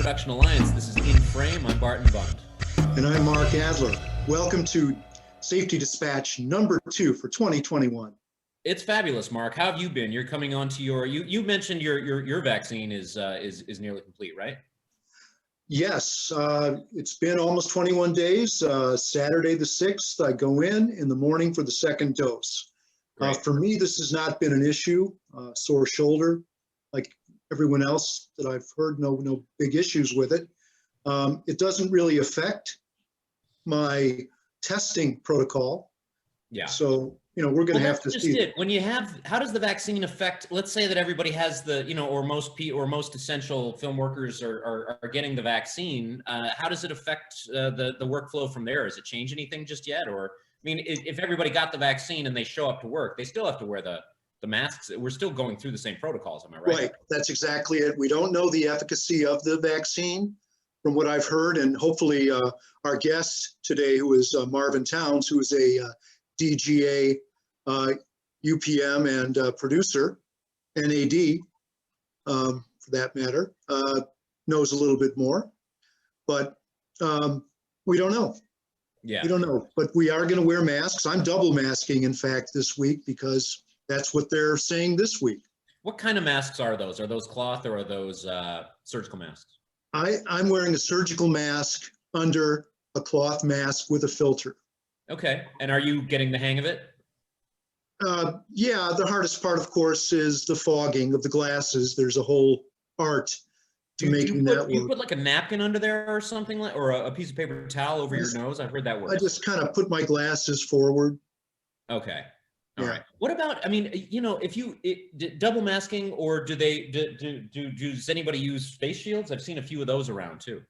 Production Alliance. This is In Frame. I'm Barton Bund. And I'm Mark Adler. Welcome to Safety Dispatch number 2 for 2021. It's fabulous, Mark. How have you been? You're coming on to you mentioned your vaccine is nearly complete, right? Yes, it's been almost 21 days. Saturday the 6th, I go in the morning for the second dose. For me, this has not been an issue. Sore shoulder, like everyone else that I've heard, no big issues with it. It doesn't really affect my testing protocol. Yeah. So, we're going to have to see. It. When you have, how does the vaccine affect, let's say that everybody has the, or most essential film workers are getting the vaccine. How does it affect the workflow from there? Does it change anything just yet? Or, if everybody got the vaccine and they show up to work, they still have to wear the masks. We're still going through the same protocols, am I right? Right, that's exactly it. We don't know the efficacy of the vaccine from what I've heard, and hopefully our guest today, who is Marvin Townes, who is a DGA UPM and producer, NAD for that matter, knows a little bit more, but we don't know. Yeah, we don't know, but we are going to wear masks. I'm double masking, in fact, this week because that's what they're saying this week. What kind of masks are those? Are those cloth or are those surgical masks? I'm wearing a surgical mask under a cloth mask with a filter. Okay, and are you getting the hang of it? Yeah, the hardest part, of course, is the fogging of the glasses. There's a whole art to making that work. Do you put like a napkin under there or something, or a piece of paper towel over your nose? I've heard that works. I just kind of put my glasses forward. Okay. All right. What about, if you double masking, or does anybody use face shields? I've seen a few of those around too.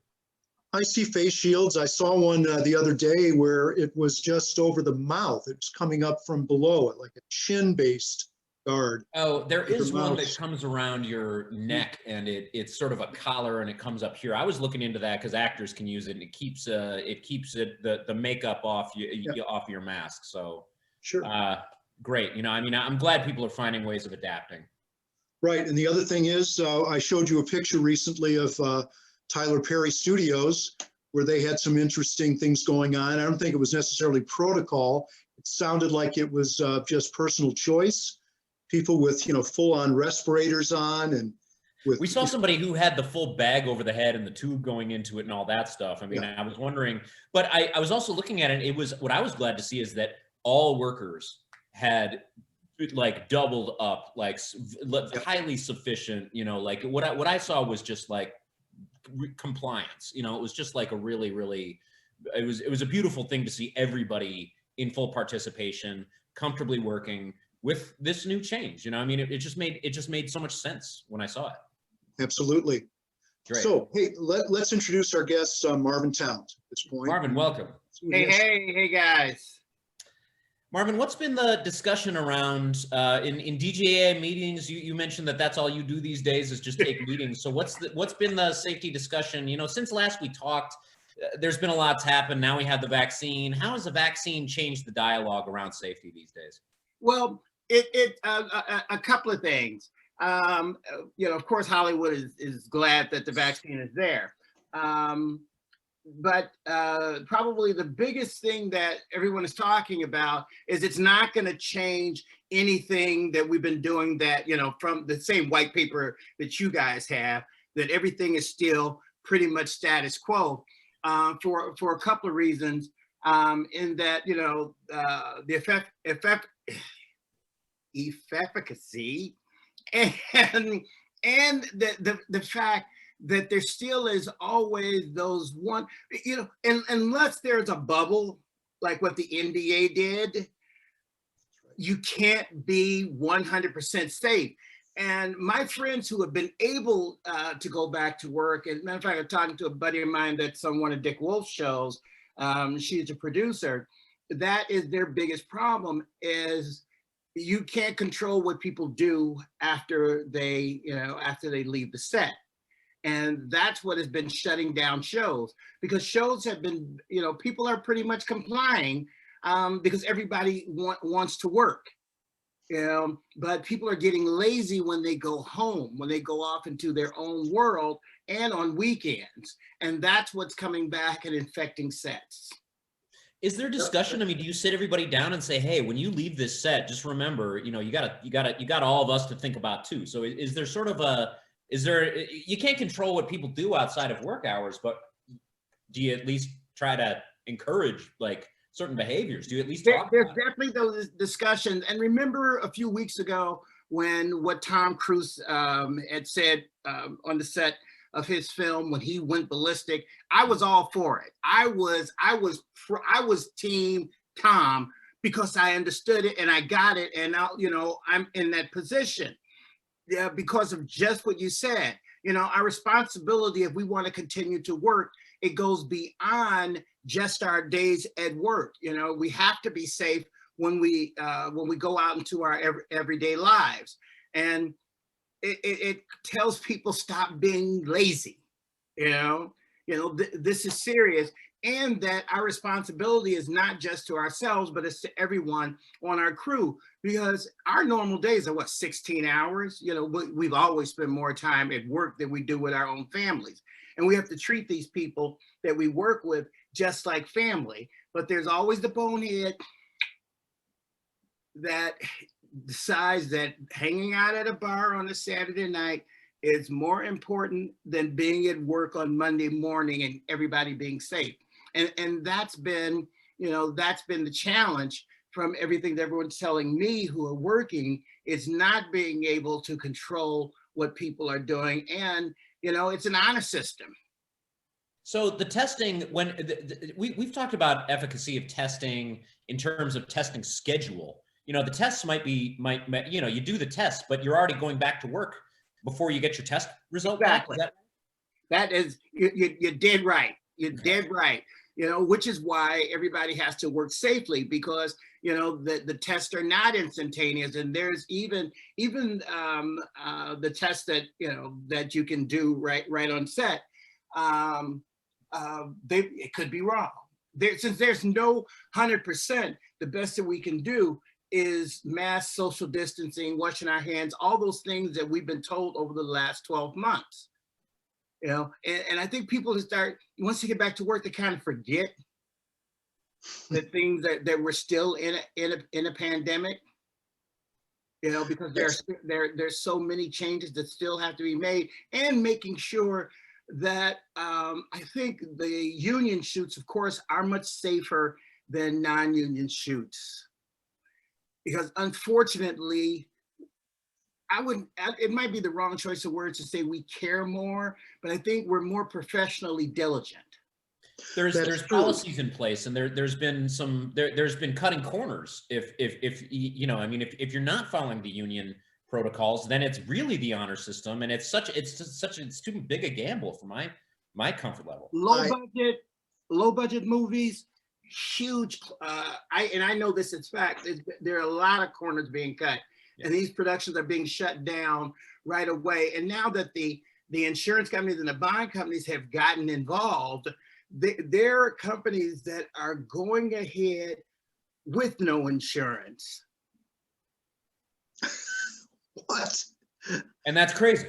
I see face shields. I saw one the other day where it was just over the mouth. It was coming up from below it, like a chin-based guard. Oh, there is one that comes around your neck, and it's sort of a collar, and it comes up here. I was looking into that because actors can use it, and it keeps the makeup off off your mask. So sure. Great. I'm glad people are finding ways of adapting. Right. And the other thing is, I showed you a picture recently of Tyler Perry Studios, where they had some interesting things going on. I don't think it was necessarily protocol. It sounded like it was just personal choice. People with, full-on respirators on, and we saw somebody who had the full bag over the head and the tube going into it and all that stuff. I was wondering, but I was also looking at it. It was, what I was glad to see is that all workers had like doubled up, like highly sufficient, like what I saw was just like compliance. It was just like a really, really, it was a beautiful thing to see everybody in full participation, comfortably working with this new change. It just made so much sense when I saw it. Absolutely. Great. So, hey, let's introduce our guest, Marvin Townes, at this point. Marvin, welcome. Hey, guys. Marvin, what's been the discussion around in DGA meetings? You mentioned that's all you do these days is just take meetings. So what's been the safety discussion? Since last we talked, there's been a lot's happened. Now we have the vaccine. How has the vaccine changed the dialogue around safety these days? Well, a couple of things. Of course, Hollywood is glad that the vaccine is there. But probably the biggest thing that everyone is talking about is it's not going to change anything that we've been doing, that, from the same white paper that you guys have, that everything is still pretty much status quo for a couple of reasons, in that, the efficacy and the fact that there still is always those one, unless there's a bubble like what the NDA did, you can't be 100% safe. And my friends who have been able to go back to work, and matter of fact, I'm talking to a buddy of mine that's on one of Dick Wolf's shows. She's a producer. That is their biggest problem, is you can't control what people do after they leave the set. And that's what has been shutting down shows, because shows have been, people are pretty much complying because everybody wants to work. But people are getting lazy when they go home, when they go off into their own world and on weekends. And that's what's coming back and infecting sets. Is there discussion? I mean, do you sit everybody down and say, hey, when you leave this set, just remember, you know, you got all of us to think about too. So is there sort of you can't control what people do outside of work hours, but do you at least try to encourage like certain behaviors? Do you at least talk There's about it? definitely those discussions. And remember a few weeks ago when what Tom Cruise had said on the set of his film when he went ballistic, I was all for it. I was team Tom because I understood it and I got it, and now, you know, I'm in that position. Yeah, because of just what you said. You know, our responsibility, if we want to continue to work, it goes beyond just our days at work. You know, we have to be safe when we go out into our everyday lives. And it tells people stop being lazy. This is serious, and that our responsibility is not just to ourselves, but it's to everyone on our crew, because our normal days are 16 hours. You know, we've always spent more time at work than we do with our own families, and we have to treat these people that we work with just like family. But there's always the bonehead that decides that hanging out at a bar on a Saturday night is more important than being at work on Monday morning and everybody being safe. And that's been the challenge from everything that everyone's telling me who are working, is not being able to control what people are doing. And, you know, it's an honor system. So the testing, we've talked about efficacy of testing in terms of testing schedule. You know, the tests might you do the test, but you're already going back to work before you get your test result Exactly. back. That is, you're dead right. You're dead right. You know, which is why everybody has to work safely, because, you know, the tests are not instantaneous. And there's even the tests that, you know, that you can do right on set. It could be wrong. Since there's no 100%, the best that we can do is mass social distancing, washing our hands, all those things that we've been told over the last 12 months. You know, and I think people once they get back to work, they kind of forget the things that we're still in a pandemic. You know, because there's so many changes that still have to be made, and making sure that I think the union shoots, of course, are much safer than non-union shoots. Because unfortunately, it might be the wrong choice of words to say we care more, but I think we're more professionally diligent. There's policies in place, and there's been cutting corners. If you know, I mean, if you're not following the union protocols, then it's really the honor system, and it's too big a gamble for my comfort level. Low budget movies, huge. I know this is fact. There are a lot of corners being cut, and these productions are being shut down right away. And now that the insurance companies and the bond companies have gotten involved, there are companies that are going ahead with no insurance. What? And that's crazy.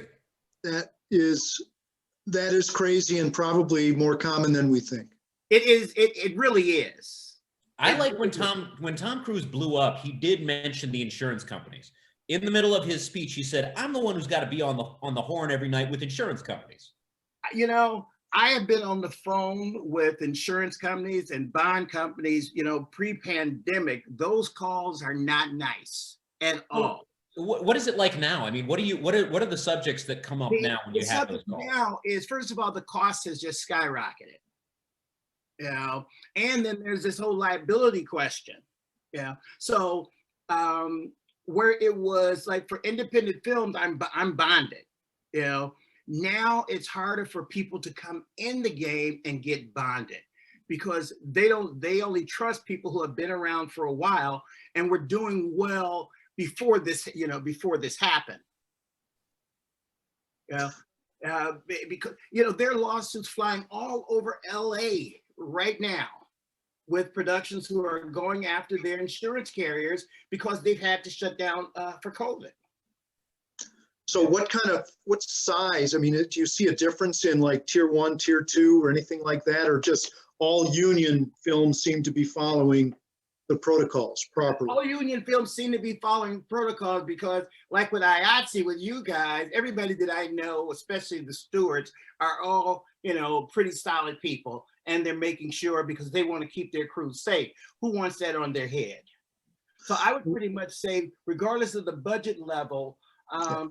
That is crazy, and probably more common than we think. It is. It really is. I like when Tom Cruise blew up, he did mention the insurance companies. In the middle of his speech, he said, "I'm the one who's got to be on the horn every night with insurance companies." You know, I have been on the phone with insurance companies and bond companies, you know, pre-pandemic. Those calls are not nice at all. What is it like now? I mean, what are the subjects that come up now when you have those calls? Now is, first of all, the cost has just skyrocketed. You know, and then there's this whole liability question. Yeah. So where it was like for independent films, I'm bonded. You know, now it's harder for people to come in the game and get bonded, because they only trust people who have been around for a while and were doing well before this happened. Yeah. Because, you know, there are lawsuits flying all over LA right now. with productions who are going after their insurance carriers because they've had to shut down for COVID. So what size, I mean, do you see a difference in like tier 1, tier 2 or anything like that? Or just all union films seem to be following the protocols properly? All union films seem to be following protocols because like with IATSE, with you guys, everybody that I know, especially the stewards, are all, you know, pretty solid people. And they're making sure because they want to keep their crew safe. Who wants that on their head? So I would pretty much say, regardless of the budget level,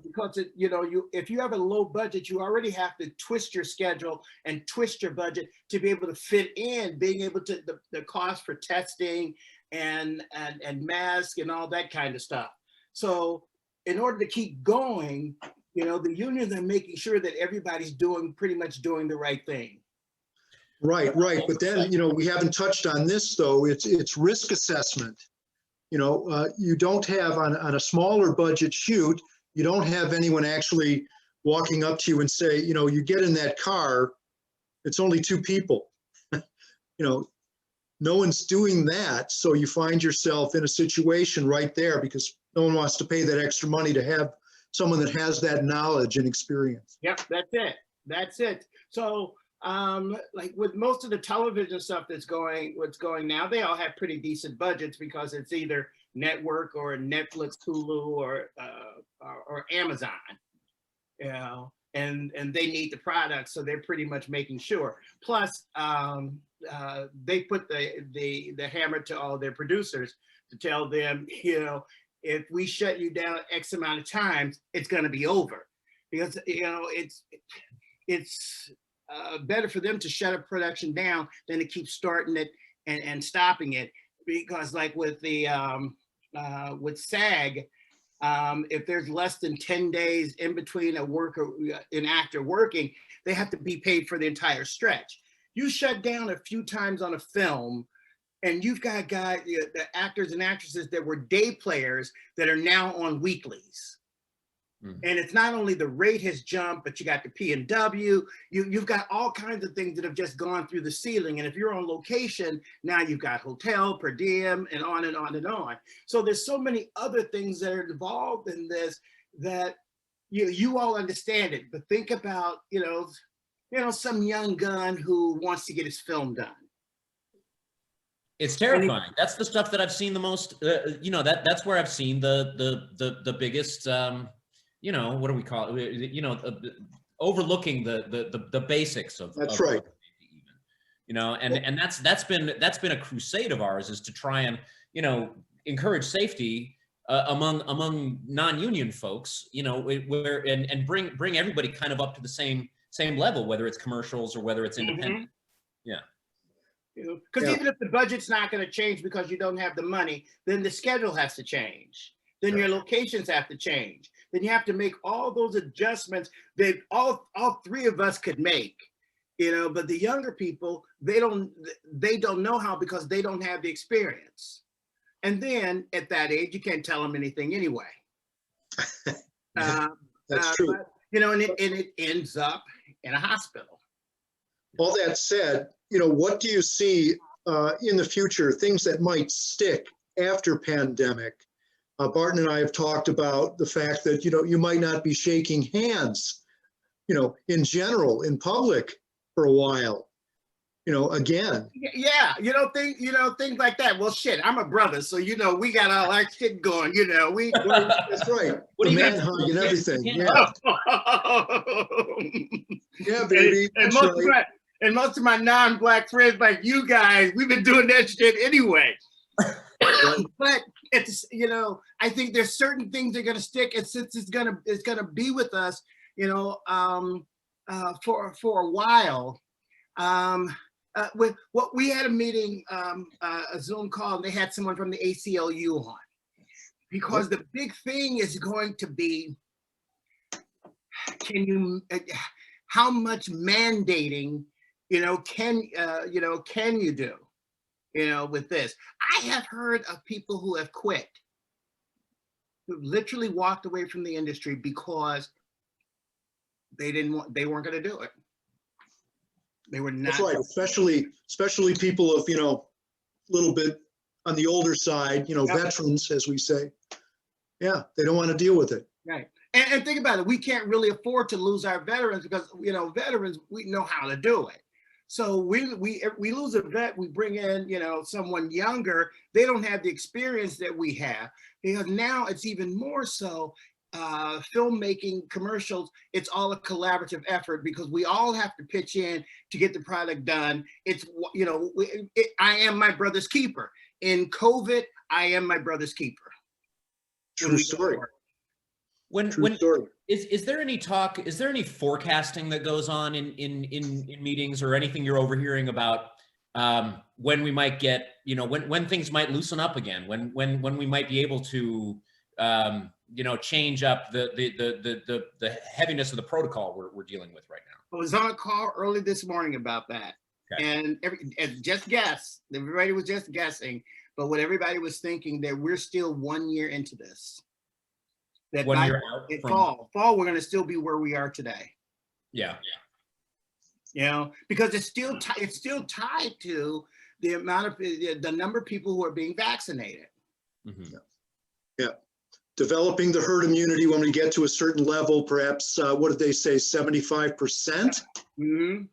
because if you have a low budget, you already have to twist your schedule and twist your budget to be able to fit in, being able to the cost for testing and masks and all that kind of stuff. So in order to keep going, the unions are making sure that everybody's pretty much doing the right thing. Right. But then, we haven't touched on this though. It's risk assessment. You don't have on a smaller budget shoot, you don't have anyone actually walking up to you and say, you get in that car, it's only 2 people. No one's doing that. So you find yourself in a situation right there because no one wants to pay that extra money to have someone that has that knowledge and experience. Yep, that's it. So like with most of the television stuff what's going now, they all have pretty decent budgets because it's either network or Netflix, Hulu, or Amazon, and they need the product, so they're pretty much making sure. Plus, they put the hammer to all their producers to tell them, if we shut you down X amount of times, it's going to be over, because it's better for them to shut a production down than to keep starting it and stopping it, because like with the with SAG, if there's less than 10 days in between an actor working, they have to be paid for the entire stretch. You shut down a few times on a film, and you've got the actors and actresses that were day players that are now on weeklies. And it's not only the rate has jumped, but you got the P&W, you've got all kinds of things that have just gone through the ceiling. And if you're on location, now you've got hotel, per diem, and on and on and on. So there's so many other things that are involved in this that you all understand it. But think about, some young gun who wants to get his film done. It's terrifying. That's the stuff that I've seen the most. That's where I've seen the biggest. What do we call it? Overlooking the basics of. That's right. And that's been a crusade of ours, is to try and encourage safety among non-union folks. Where and bring everybody kind of up to the same level, whether it's commercials or whether it's independent. Mm-hmm. Yeah. Because even if the budget's not going to change because you don't have the money, then the schedule has to change. Then your locations have to change. Then you have to make all those adjustments that all 3 of us could make, but the younger people, they don't know how, because they don't have the experience. And then at that age, you can't tell them anything anyway. That's true. But, and it ends up in a hospital. All that said, what do you see in the future, things that might stick after pandemic? Barton and I have talked about the fact that, you might not be shaking hands, in general, in public for a while, again. Yeah, things like that. Well, shit, I'm a brother, so, we got all that shit going, That's right. The man hug and everything, yeah. Yeah, baby. And most of my non-Black friends, like you guys, we've been doing that shit anyway. Right. But it's, I think there's certain things that are going to stick, and since it's gonna be with us, for a while. We had a meeting, a Zoom call, and they had someone from the ACLU on, because the big thing is going to be, how much mandating, can you do? With this. I have heard of people who have quit, who literally walked away from the industry because they weren't going to do it. They were not. That's right. Especially people of, little bit on the older side, Yep. veterans, as we say. Yeah, they don't want to deal with it. Right. And think about it. We can't really afford to lose our veterans because, veterans, we know how to do it. So we lose a vet, we bring in, someone younger. They don't have the experience that we have, because now it's even more so filmmaking, commercials. It's all a collaborative effort because we all have to pitch in to get the product done. It's, I am my brother's keeper. In COVID, I am my brother's keeper. True story. When story. Is there any talk? Is there any forecasting that goes on in meetings or anything you're overhearing about when we might get, when things might loosen up again, when we might be able to change up the heaviness of the protocol we're dealing with right now? I was on a call early this morning about that. Okay. And just guess. Everybody was just guessing, but what everybody was thinking, that we're still 1 year into this. That 1 year out in from fall, we're going to still be where we are today. Yeah. Because it's still tied to the amount of the number of people who are being vaccinated. Mm-hmm. Yeah. Developing the herd immunity when we get to a certain level, perhaps, what did they say, 75%? Mm-hmm.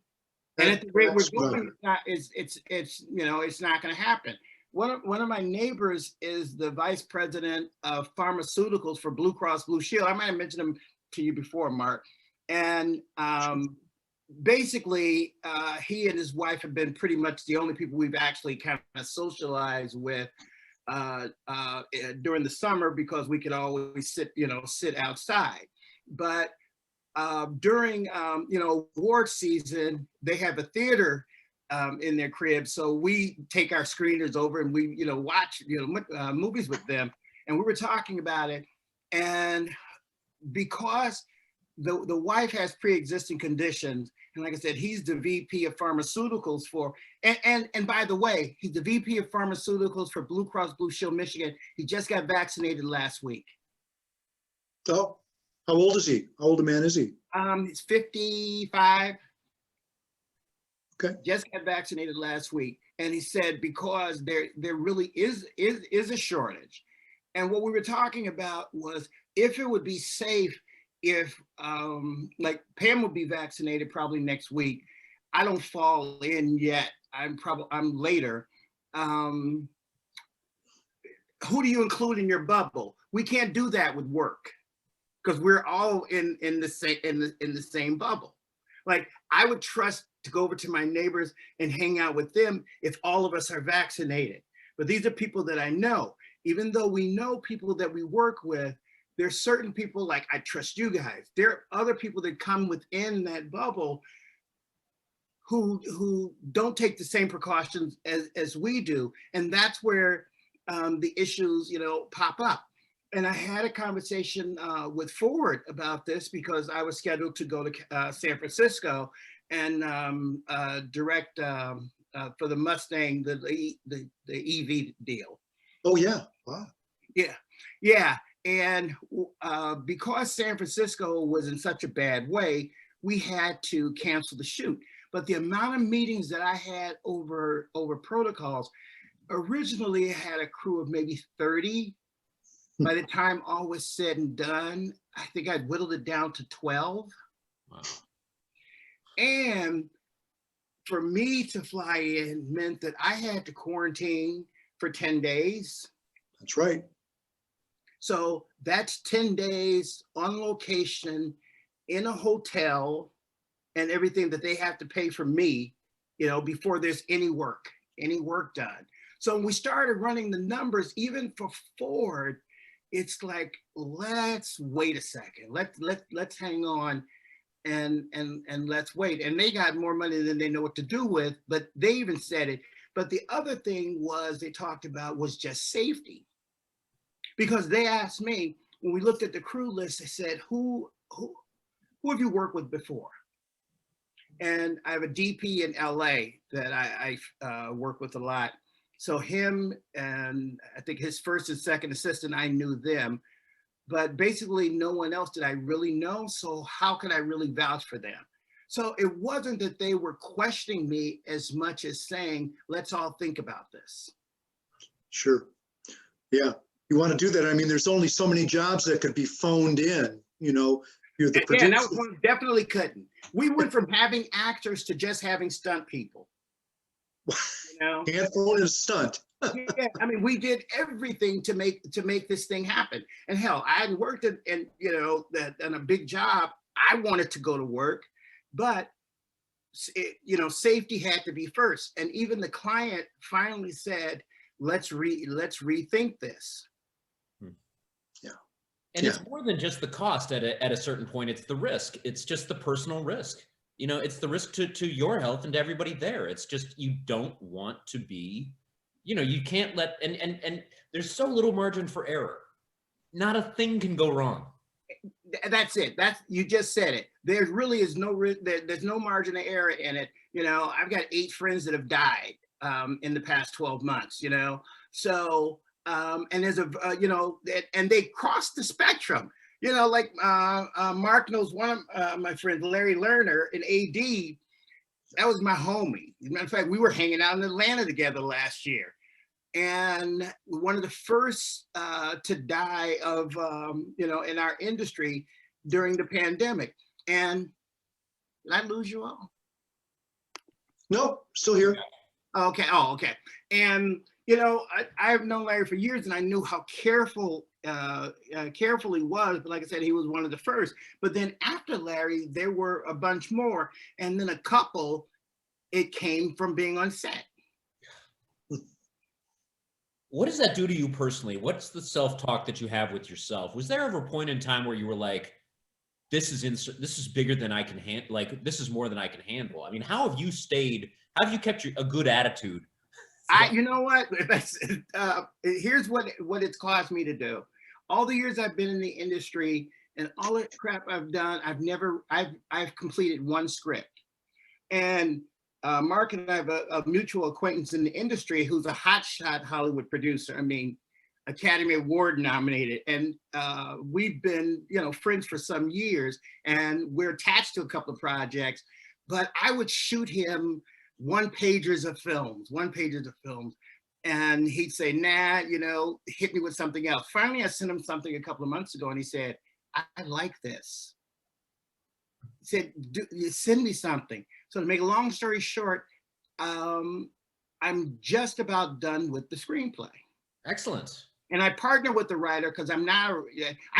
And at the rate we're going, it's not going to happen. One of my neighbors is the vice president of pharmaceuticals for Blue Cross Blue Shield. I might have mentioned him to you before, Mark. And basically, he and his wife have been pretty much the only people we've actually kind of socialized with during the summer, because we could always sit outside. But during award season, they have a theater in their crib, so we take our screeners over and we watch movies with them. And we were talking about it, and because the wife has pre-existing conditions, and like I said, he's the VP of pharmaceuticals for, and by the way, he's the VP of pharmaceuticals for Blue Cross Blue Shield Michigan. He just got vaccinated last week. Oh, how old is he? How old a man is he? He's 55. Okay. Just got vaccinated last week, and he said because there really is a shortage, and what we were talking about was if it would be safe if like Pam would be vaccinated probably next week. I don't fall in yet. I'm later. Who do you include in your bubble? We can't do that with work because we're all in the same bubble. Like, I would trust to go over to my neighbors and hang out with them if all of us are vaccinated. But these are people that I know. Even though we know people that we work with, there's certain people, like, I trust you guys. There are other people that come within that bubble who don't take the same precautions as we do. And that's where the issues, pop up. And I had a conversation with Ford about this because I was scheduled to go to San Francisco and direct for the Mustang, the EV deal. Oh yeah, wow. Yeah. And because San Francisco was in such a bad way, we had to cancel the shoot. But the amount of meetings that I had over protocols, originally I had a crew of maybe 30. By the time all was said and done, I think I'd whittled it down to 12. Wow. And for me to fly in meant that I had to quarantine for 10 days. That's right. So that's 10 days on location in a hotel and everything that they have to pay for me, before there's any work done. So when we started running the numbers, even for Ford, it's like, let's wait a second. Let's hang on and let's wait. And they got more money than they know what to do with, but they even said it. But the other thing they talked about was just safety. Because they asked me, when we looked at the crew list, they said, who have you worked with before? And I have a DP in LA that I work with a lot. So him and I think his first and second assistant, I knew them, but basically no one else did I really know. So how could I really vouch for them? So it wasn't that they were questioning me as much as saying, let's all think about this. Sure. Yeah. You want to do that. I mean, there's only so many jobs that could be phoned in, you know, you're the Yeah, that producer. was one definitely couldn't. We went from having actors to just having stunt people. You know? Can't phone in a stunt. Yeah, I mean, we did everything to make this thing happen. And hell, I hadn't worked in you know, in a big job. I wanted to go to work, but you know, safety had to be first. And even the client finally said, let's rethink this. Yeah. And it's more than just the cost at a certain point. It's the risk. It's just the personal risk. You know, it's the risk to your health and to everybody there. It's just, you don't want to be, you know, you can't let, and there's so little margin for error. Not a thing can go wrong. That's it. You just said it. There really is there's no margin of error in it. You know, I've got 8 friends that have died in the past 12 months, you know? So, and there's you know, and they cross the spectrum, you know, like Mark knows one of my friends, Larry Lerner, in AD. That was my homie. As a matter of fact, we were hanging out in Atlanta together last year. And one of the first to die of, you know, in our industry during the pandemic. And did I lose you all? Nope, still here. Okay. Oh, okay. And, you know, I've known Larry for years, and I knew how careful he was. But like I said, he was one of the first. But then after Larry, there were a bunch more. And then a couple, it came from being on set. What does that do to you personally? What's the self-talk that you have with yourself? Was there ever a point in time where you were like, this is bigger than I can handle, like, this is more than I can handle? I mean, how have you kept a good attitude? You know what? Here's what it's caused me to do. All the years I've been in the industry and all the crap I've done, I've completed one script. And Mark and I have a mutual acquaintance in the industry who's a hotshot Hollywood producer. I mean, Academy Award nominated, and we've been, you know, friends for some years, and we're attached to a couple of projects. But I would shoot him one-pagers of films, and he'd say, nah, you know, hit me with something else. Finally, I sent him something a couple of months ago, and he said, I like this. He said, send me something. So to make a long story short, I'm just about done with the screenplay. Excellent. And I partner with the writer because I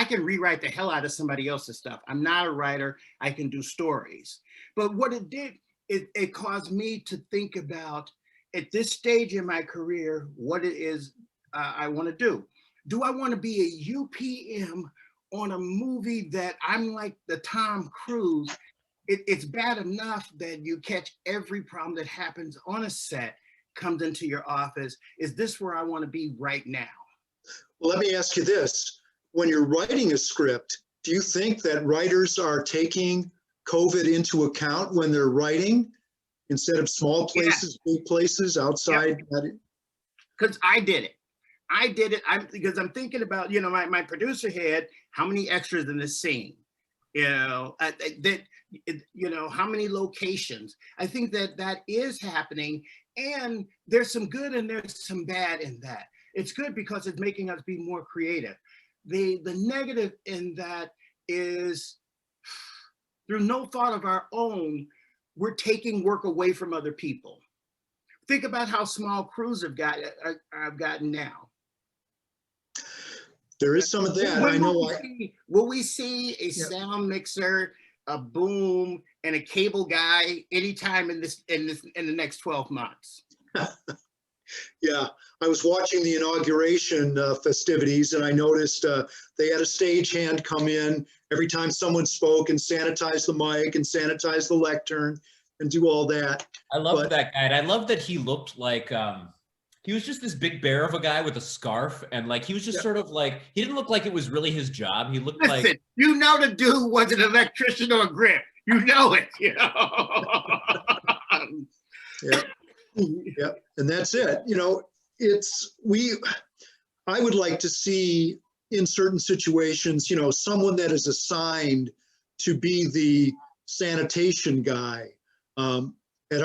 can rewrite the hell out of somebody else's stuff. I'm not a writer. I can do stories. But what it did, it caused me to think about, at this stage in my career, what it is I want to do. Do I want to be a UPM on a movie that I'm like the Tom Cruise? It's bad enough that you catch every problem that happens on a set comes into your office. Is this where I want to be right now? Well, let me ask you this. When you're writing a script, do you think that writers are taking COVID into account when they're writing, instead of small places, big places outside? Because I did it. Because I'm thinking about, you know, my producer had how many extras in this scene, you know, you know, how many locations. I think that is happening, and there's some good and there's some bad in that. It's good because it's making us be more creative. The negative in that is, through no thought of our own, we're taking work away from other people. Think about how small crews have gotten now. There is some of that. Will we see a sound mixer, a boom, and a cable guy anytime in the next 12 months? Yeah, I was watching the inauguration festivities, and I noticed they had a stagehand come in every time someone spoke and sanitize the mic and sanitize the lectern and do all that. I love that guy. And I love that he looked like, he was just this big bear of a guy with a scarf, and like he was just sort of like, he didn't look like it was really his job. He looked like, you know, the dude was an electrician or a grip. You know it. You know. Yeah, and that's it. You know, I would like to see, in certain situations, you know, someone that is assigned to be the sanitation guy. At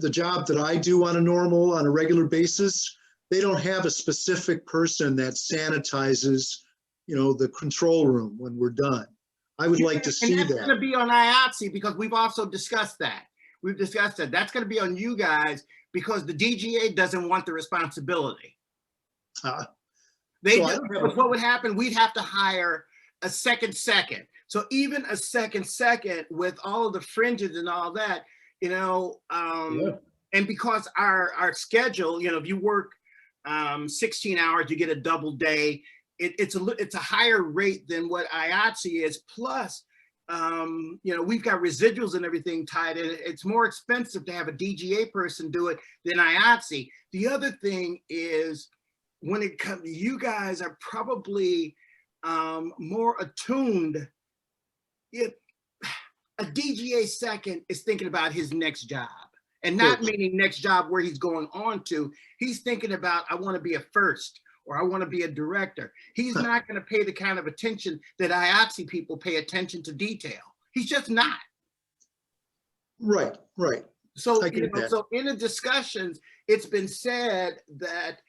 the job that I do on a regular basis, they don't have a specific person that sanitizes, you know, the control room when we're done. I would like to see And that's going to that. be on IATSE, because we've also discussed that. We've discussed that. That's going to be on you guys, because the DGA doesn't want the responsibility. Because what would happen, we'd have to hire a second. So even a second with all of the fringes and all that, you know, and because our schedule, you know, if you work 16 hours, you get a double day. It's a higher rate than what IATSE is. Plus, you know, we've got residuals and everything tied in. It's more expensive to have a DGA person do it than IATSE. The other thing is, when it comes, you guys are probably more attuned. If a DGA second is thinking about his next job, and not meaning next job where he's going on to, he's thinking about, I want to be a first, or I want to be a director. He's not going to pay the kind of attention that IATSE people pay attention to detail. He's just not. Right. So, you know, so in the discussions, it's been said that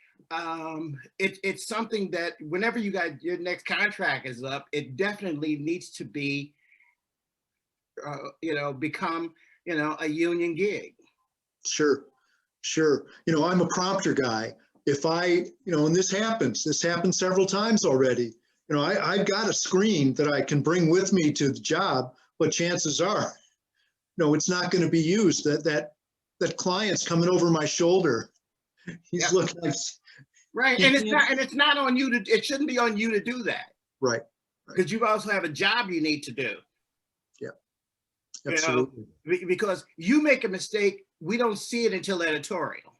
it's something that whenever you got your next contract is up, it definitely needs to be, you know, become, you know, a union gig. Sure. You know, I'm a prompter guy. If you know, and this happens several times already, you know, I've got a screen that I can bring with me to the job, but chances are, no, it's not going to be used. That client's coming over my shoulder. He's looking like, right. And it's not on you to, it shouldn't be on you to do that. Right. Because you also have a job you need to do. Yeah. Absolutely. You know, because you make a mistake, we don't see it until editorial.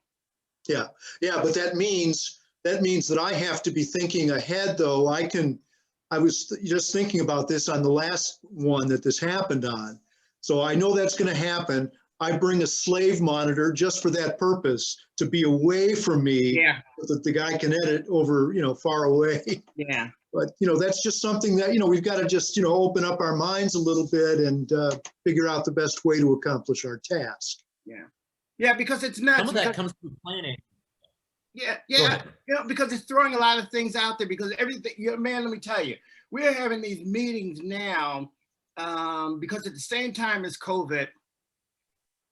Yeah, but that means that I have to be thinking ahead, though. I was just thinking about this on the last one that this happened on. So I know that's going to happen. I bring a slave monitor just for that purpose, to be away from me, so that the guy can edit over, you know, far away. Yeah. But, you know, that's just something that, you know, we've got to just, you know, open up our minds a little bit and figure out the best way to accomplish our task. Yeah, because it's nuts. Some of that comes through planning. Yeah. You know, because it's throwing a lot of things out there, because everything, you know, man, let me tell you, we're having these meetings now because at the same time as COVID,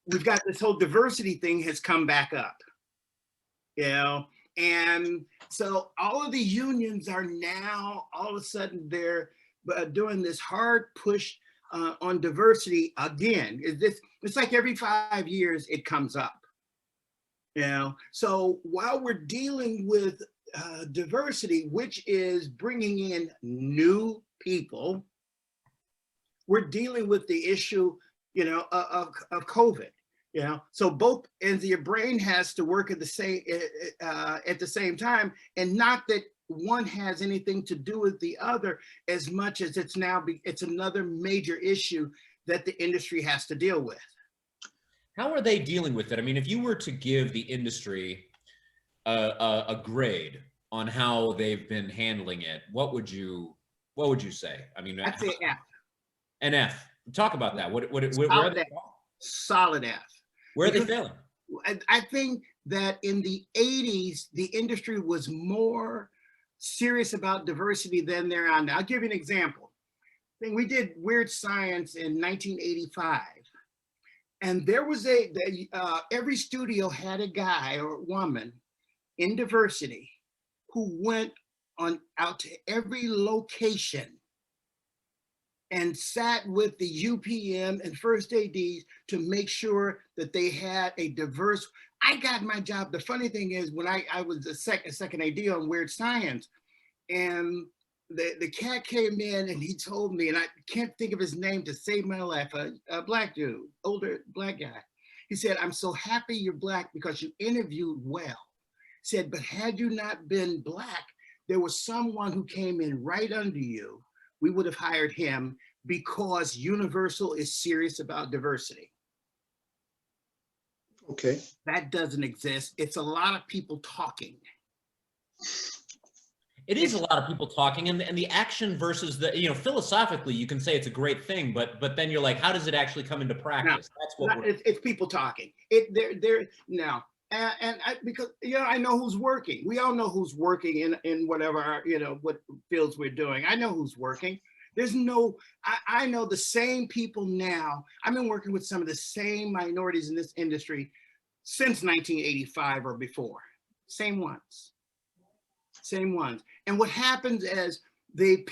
we've got this whole diversity thing has come back up, you know, and so all of the unions are now, all of a sudden, they're doing this hard push on diversity again. It's like every 5 years it comes up, you know. So while we're dealing with diversity, which is bringing in new people, we're dealing with the issue, you know, of COVID. You know, so both ends of your brain has to work at the same time, and not that one has anything to do with the other as much as it's another major issue that the industry has to deal with. How are they dealing with it? I mean, if you were to give the industry a grade on how they've been handling it, what would you say? I mean, I'd say F. An F. Talk about that. Where Solid F. Where are they failing? I think that in the 80s, the industry was more serious about diversity than they're on now. I'll give you an example. I think we did Weird Science in 1985. And there was every studio had a guy or woman in diversity who went out to every location and sat with the UPM and first ADs to make sure that they had a diverse. I got my job. The funny thing is, when I was a second AD on Weird Science, and the cat came in and he told me, and I can't think of his name to save my life, a black dude, older black guy. He said, "I'm so happy you're black because you interviewed well." He said, "But had you not been black, there was someone who came in right under you. We would have hired him, because Universal is serious about diversity." Okay. That doesn't exist. It's a lot of people talking. It is a lot of people talking, and the action versus the, you know, philosophically, you can say it's a great thing, but then you're like, how does it actually come into practice? No, it's people talking. Now, because, you know, I know who's working. We all know who's working in whatever, you know, what fields we're doing. I know who's working. There's no, I know the same people now. I've been working with some of the same minorities in this industry since 1985 or before. Same ones. And what happens is the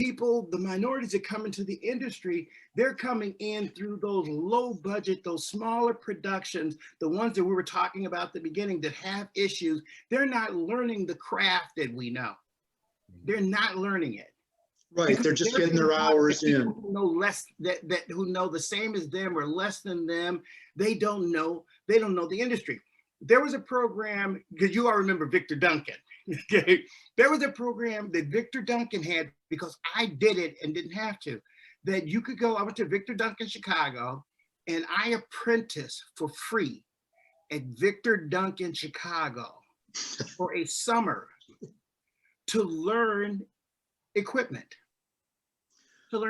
minorities that come into the industry, they're coming in through those low budget, those smaller productions, the ones that we were talking about at the beginning that have issues. They're not learning the craft that we know. They're not learning it. Right, Because they're just getting their hours in. Who know less, who know the same as them or less than them, they don't know the industry. There was a program, because you all remember Victor Duncan. Okay, there was a program that Victor Duncan had, because I did it and didn't have to, that you could go. I went to Victor Duncan Chicago, and I apprenticed for free at Victor Duncan Chicago for a summer to learn equipment. Yep,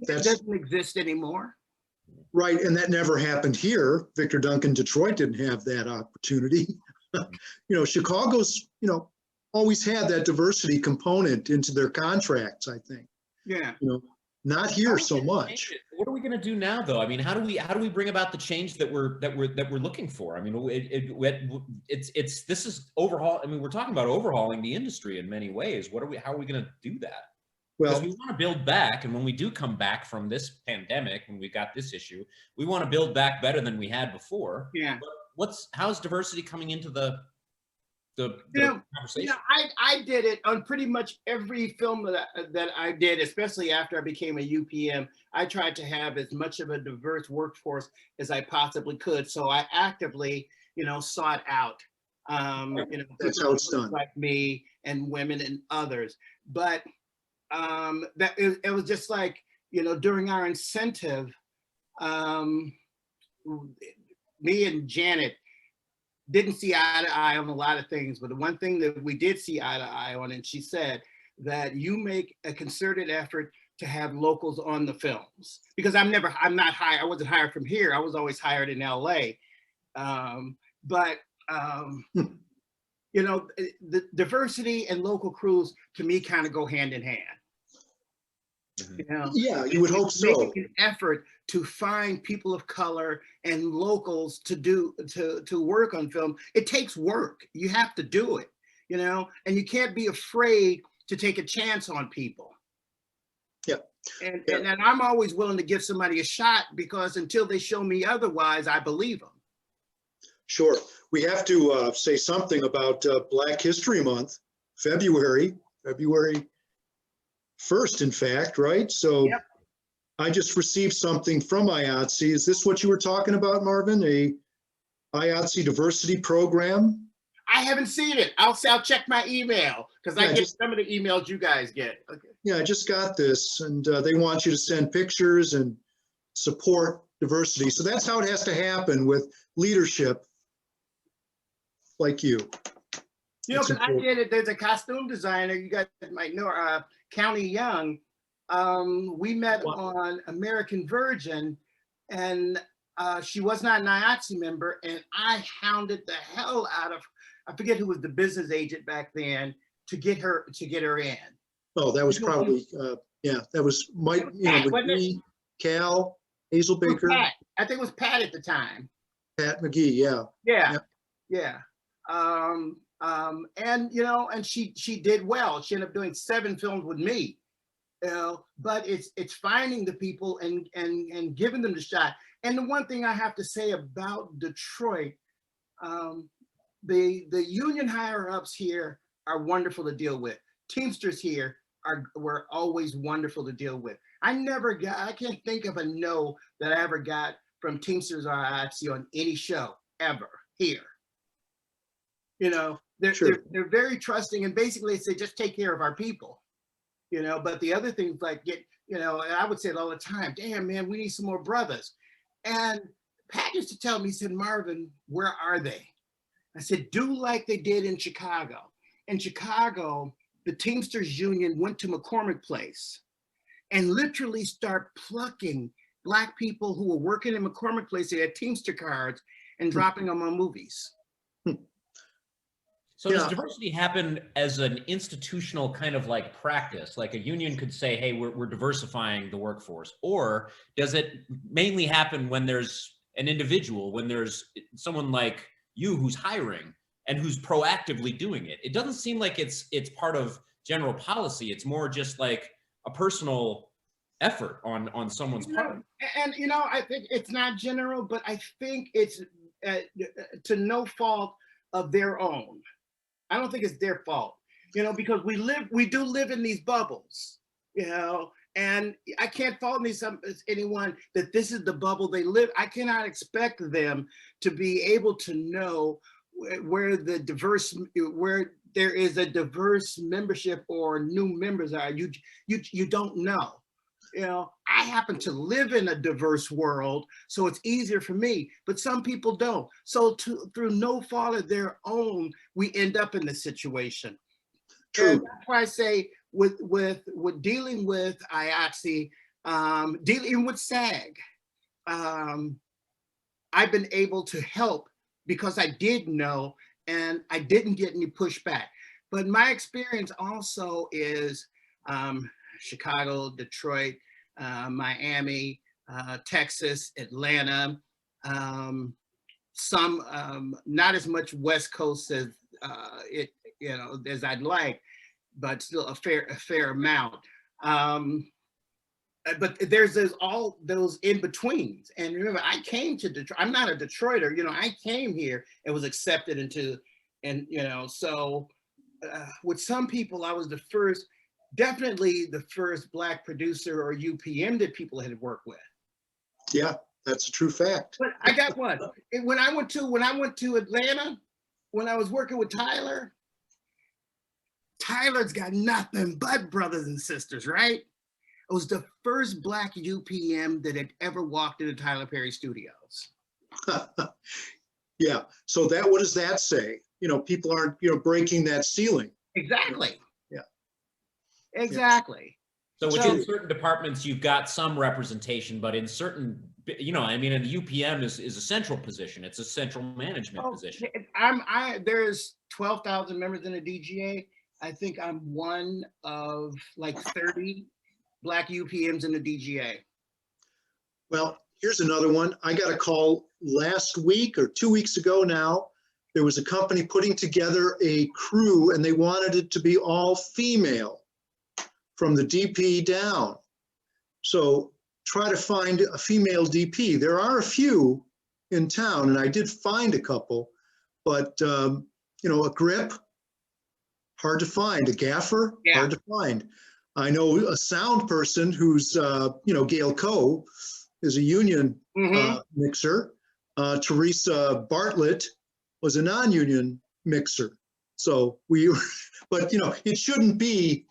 That doesn't exist anymore. right, and that never happened here. Victor Duncan Detroit didn't have that opportunity. You know, Chicago's, you know, always had that diversity component into their contracts, I think. Yeah. You know, not here so much. What are we going to do now, though? I mean, how do we bring about the change that we're looking for? I mean, this is overhaul. I mean, we're talking about overhauling the industry in many ways. How are we going to do that? Because Well, we want to build back, and when we do come back from this pandemic, when we got this issue, we want to build back better than we had before. Yeah. But how's diversity coming into the conversation? I did it on pretty much every film that I did, especially after I became a UPM. I tried to have as much of a diverse workforce as I possibly could. So I actively, you know, sought out, you know, that's how it's done. like me and women and others. But it was just like, you know, during our incentive, me and Janet didn't see eye to eye on a lot of things, but the one thing that we did see eye to eye on, and she said that you make a concerted effort to have locals on the films, because I wasn't hired from here. I was always hired in LA. You know, the diversity and local crews to me kind of go hand in hand. You know? Yeah, you would hope so. Making an effort to find people of color and locals to work on film. It takes work. You have to do it, you know, and you can't be afraid to take a chance on people. Yeah. And I'm always willing to give somebody a shot, because until they show me otherwise, I believe them. Sure. We have to say something about Black History Month, February 1st, in fact, right? So yep. I just received something from IATSE. Is this what you were talking about, Marvin? A IATSE diversity program? I haven't seen it. I'll check my email, because I get some of the emails you guys get. Okay. Yeah, I just got this, and they want you to send pictures and support diversity. So that's how it has to happen with leadership like you. You know, I did it. There's a costume designer, you guys might know, County Young. We met on American Virgin, and she was not an IATSE member, and I hounded the hell out of, I forget who was the business agent back then, to get her in. Oh, that was probably, yeah, that was Mike, McGee, Cal, Hazel Baker. Pat. I think it was Pat at the time. Pat McGee, yeah. Yeah. And you know, and she did well. She ended up doing 7 films with me. You know, but it's finding the people and giving them the shot. And the one thing I have to say about Detroit, the union higher ups here are wonderful to deal with. Teamsters here were always wonderful to deal with. I can't think of a no that I ever got from Teamsters or IATSE on any show ever here. You know, they're very trusting, and basically say, just take care of our people. You know, but the other things like you know, and I would say it all the time, damn man, we need some more brothers. And Pat used to tell me, he said, Marvin, where are they? I said, do like they did in Chicago. In Chicago, the Teamsters Union went to McCormick Place and literally start plucking Black people who were working in McCormick Place. They had Teamster cards, and dropping them on movies. So does diversity happen as an institutional kind of like practice? Like a union could say, hey, we're diversifying the workforce. Or does it mainly happen when there's an individual, when there's someone like you who's hiring and who's proactively doing it? It doesn't seem like it's part of general policy. It's more just like a personal effort on someone's part. And, I think it's not general, but I think it's to no fault of their own. I don't think it's their fault, because we do live in these bubbles, and I can't fault anyone that this is the bubble they live. I cannot expect them to be able to know where there is a diverse membership or new members are. You don't know. I happen to live in a diverse world, so it's easier for me, but some people don't. So through no fault of their own, we end up in this situation. True. And that's why I say with dealing with IATSE, dealing with SAG, I've been able to help because I did know and I didn't get any pushback. But my experience also is Chicago, Detroit, Miami, Texas, Atlanta, some not as much West Coast as as I'd like, but still a fair amount. But there's all those in betweens. And remember, I came to Detroit. I'm not a Detroiter. I came here and was accepted into, and so with some people, I was definitely the first Black producer or UPM that people had worked with. Yeah, that's a true fact. But I got one. When I went to Atlanta, when I was working with Tyler, Tyler's got nothing but brothers and sisters, right? I was the first Black UPM that had ever walked into Tyler Perry Studios. Yeah. So what does that say? People aren't, breaking that ceiling. Exactly. Yeah. Exactly. So within certain departments, you've got some representation, but in certain, and the UPM is a central position. It's a central management position. There's 12,000 members in the DGA. I think I'm one of like 30 Black UPMs in the DGA. Well, here's another one. I got a call last week or 2 weeks ago now. There was a company putting together a crew and they wanted it to be all female from the DP down. So try to find a female DP. There are a few in town and I did find a couple, but a grip, hard to find. A gaffer, hard to find. I know a sound person who's, Gail Coe is a union mixer. Teresa Bartlett was a non-union mixer. So but it shouldn't be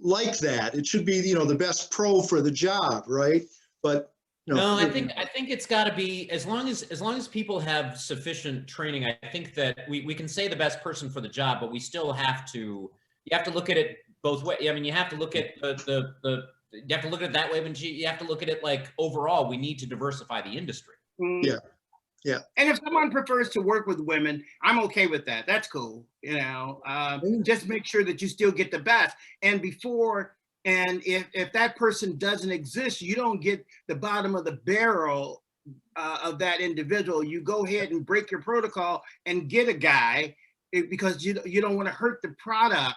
like that. It should be, the best pro for the job, right? But no, I think it's got to be as long as people have sufficient training. I think that we can say the best person for the job, but we still you have to look at it both ways. I mean, you have to look at you have to look at it that way, but you have to look at it like overall, we need to diversify the industry. Yeah. Yeah. And if someone prefers to work with women, I'm okay with that. That's cool. Just make sure that you still get the best. And if that person doesn't exist, you don't get the bottom of the barrel of that individual. You go ahead and break your protocol and get a guy because you don't want to hurt the product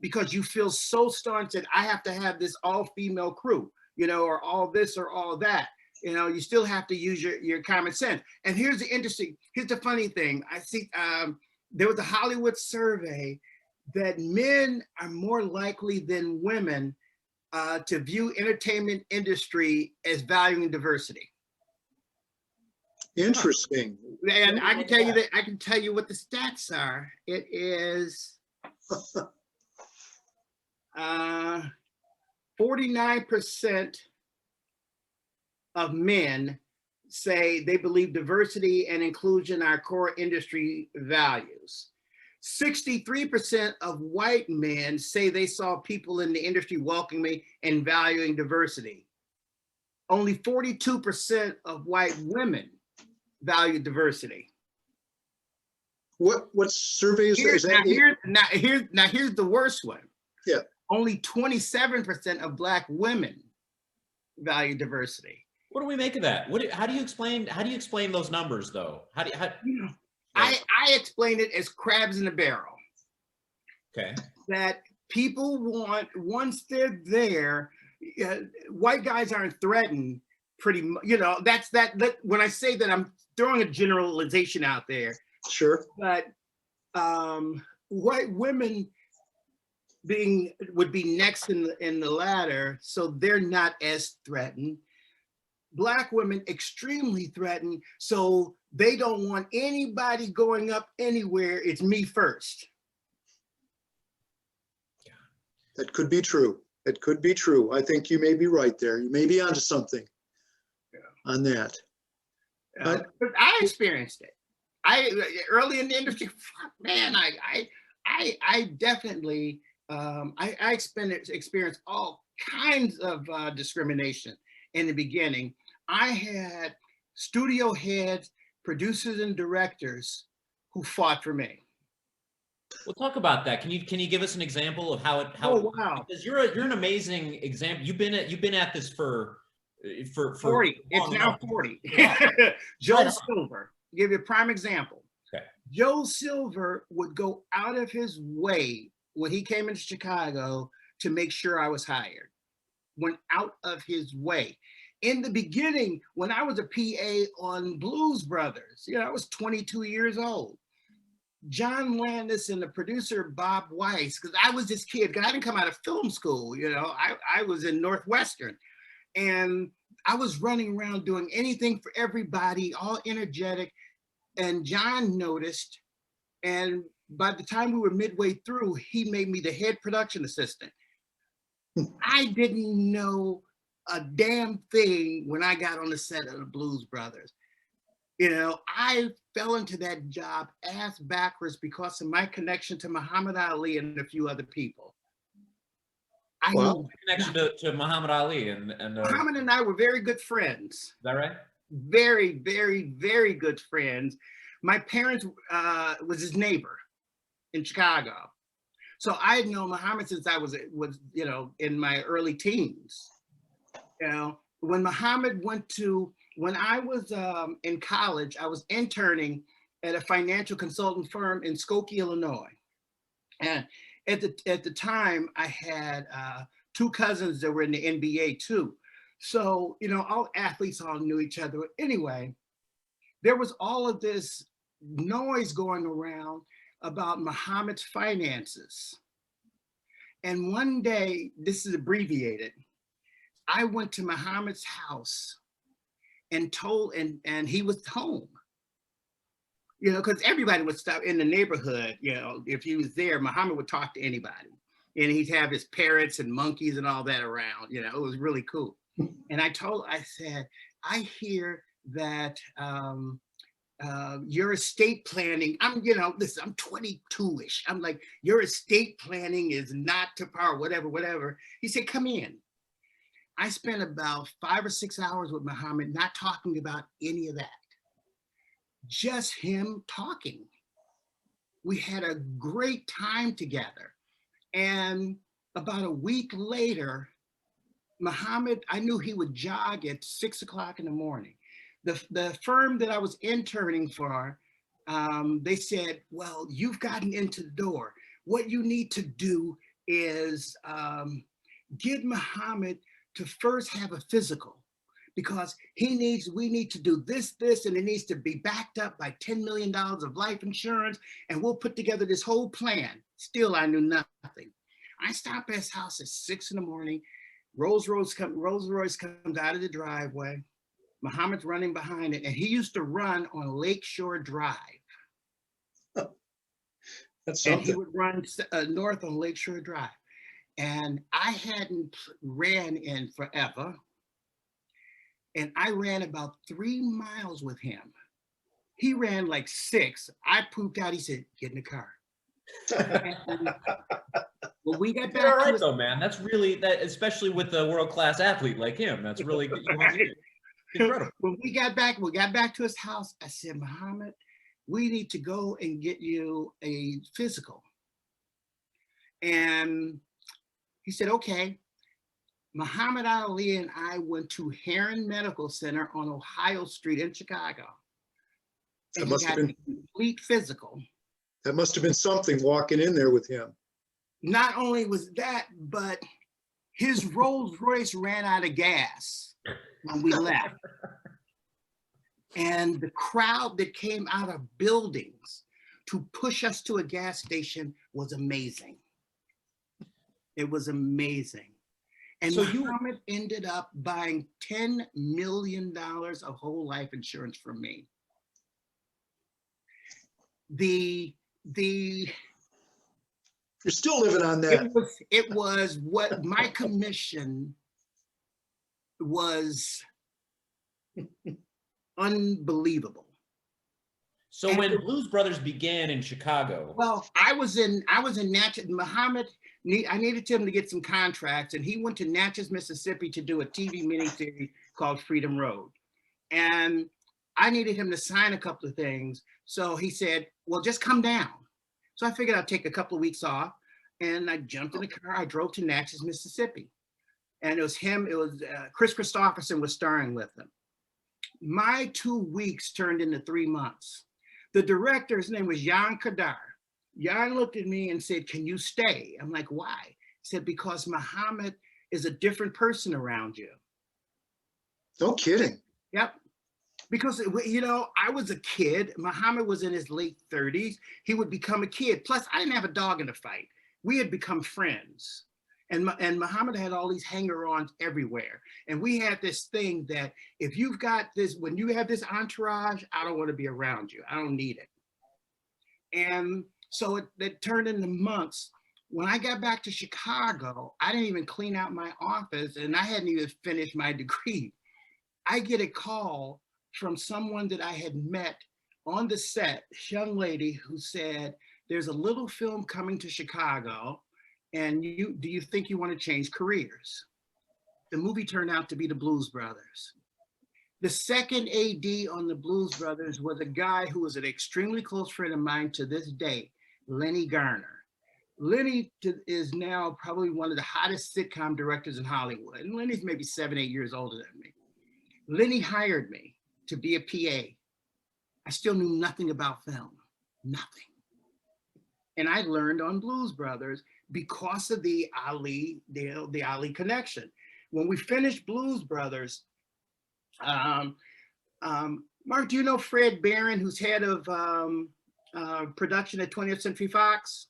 because you feel so staunch that I have to have this all-female crew, or all this or all that. You still have to use your common sense. And here's the funny thing. I see there was a Hollywood survey that men are more likely than women to view entertainment industry as valuing diversity. Interesting. And I can tell you that I can tell you what the stats are. It is 49% of men say they believe diversity and inclusion are core industry values. 63% of white men say they saw people in the industry welcoming and valuing diversity. Only 42% of white women value diversity. what survey is that? Here's the worst one. Yeah. Only 27% of Black women value diversity. What do we make of that? How do you explain those numbers though? I explain it as crabs in a barrel. Okay. That people want, once they're there, white guys aren't threatened pretty much, that when I say that, I'm throwing a generalization out there. Sure. But white women would be next in the ladder, so they're not as threatened. Black women extremely threatened, so they don't want anybody going up anywhere. It's me first. That could be true. It could be true. I think you may be right there. You may be onto something on that. But I experienced it. Early in the industry, man, I definitely I experienced all kinds of discrimination in the beginning. I had studio heads, producers, and directors who fought for me. We'll talk about that. Can you give us an example of how? Oh, wow. Because you're an amazing example. You've been at this for 40. It's now 40. Joe Silver, give you a prime example. Okay. Joe Silver would go out of his way when he came into Chicago to make sure I was hired. Went out of his way. In the beginning, when I was a PA on Blues Brothers, I was 22 years old. John Landis and the producer Bob Weiss, because I was this kid, I didn't come out of film school, I was in Northwestern, and I was running around doing anything for everybody, all energetic, and John noticed, and by the time we were midway through, he made me the head production assistant. I didn't know a damn thing when I got on the set of the Blues Brothers. I fell into that job ass backwards because of my connection to Muhammad Ali and a few other people. Connection to Muhammad Ali and Muhammad and I were very good friends. Is that right? Very, very, very good friends. My parents was his neighbor in Chicago. So I had known Muhammad since I was in my early teens. When Muhammad when I was in college, I was interning at a financial consultant firm in Skokie, Illinois. And at the time, I had two cousins that were in the NBA too. So, all athletes all knew each other. Anyway, there was all of this noise going around about Muhammad's finances. And one day, this is abbreviated, I went to Muhammad's house and told, and he was home, because everybody would stop in the neighborhood, if he was there, Muhammad would talk to anybody, and he'd have his parrots and monkeys and all that around, it was really cool. And I said, I hear that your estate planning, listen, I'm 22-ish. I'm like, your estate planning is not to par, whatever. He said, come in. I spent about 5 or 6 hours with Muhammad, not talking about any of that. Just him talking. We had a great time together. And about a week later, Muhammad, I knew he would jog at 6 o'clock in the morning. The firm that I was interning for, they said, well, you've gotten into the door. What you need to do is get Muhammad to first have a physical, because we need to do this, and it needs to be backed up by $10 million of life insurance, and we'll put together this whole plan. Still, I knew nothing. I stopped at his house at 6 in the morning. Rolls Royce comes out of the driveway. Muhammad's running behind it, and he used to run on Lakeshore Drive. That's something. And he would run north on Lakeshore Drive. And I hadn't ran in forever. And I ran about 3 miles with him. He ran like 6. I pooped out. He said, get in the car. When we got back, you're all right though, man. That's really that, especially with a world-class athlete like him. That's really good. Incredible. When we got back to his house, I said, Muhammad, we need to go and get you a physical. And he said, okay. Muhammad Ali and I went to Heron Medical Center on Ohio Street in Chicago. That And must he have got been, a complete physical. that must have been something walking in there with him. Not only was that, but his Rolls Royce ran out of gas when we left. And the crowd that came out of buildings to push us to a gas station was amazing. It was amazing. And so Muhammad ended up buying $10 million of whole life insurance from me. You're still living on that. It was what my commission was unbelievable. So when Blues Brothers began in Chicago. Well, I was in Natchez. Muhammad, I needed him to get some contracts, and he went to Natchez, Mississippi to do a TV miniseries called Freedom Road. And I needed him to sign a couple of things. So he said, well, just come down. So I figured I'd take a couple of weeks off, and I jumped in the car. I drove to Natchez, Mississippi. And it was him, Chris Christopherson was starring with him. My 2 weeks turned into 3 months. The director's name was Jan Kadar. Jan looked at me and said, can you stay? I'm like, why? He said, because Muhammad is a different person around you. No kidding. Yep. Because, you know, I was a kid. Muhammad was in his late 30s. He would become a kid. Plus, I didn't have a dog in the fight. We had become friends. And Muhammad had all these hanger-ons everywhere. And we had this thing that if you've got this, when you have this entourage, I don't want to be around you. I don't need it. And so it turned into months. When I got back to Chicago, I didn't even clean out my office, and I hadn't even finished my degree. I get a call from someone that I had met on the set, this young lady who said, there's a little film coming to Chicago, and do you think you want to change careers? The movie turned out to be The Blues Brothers. The second AD on The Blues Brothers was a guy who was an extremely close friend of mine to this day, Lenny Garner. Lenny is now probably one of the hottest sitcom directors in Hollywood. And Lenny's maybe 7, 8 years older than me. Lenny hired me to be a PA. I still knew nothing about film, nothing. And I learned on Blues Brothers because of the Ali connection. When we finished Blues Brothers, Mark, do you know Fred Barron, who's head of production at 20th Century Fox?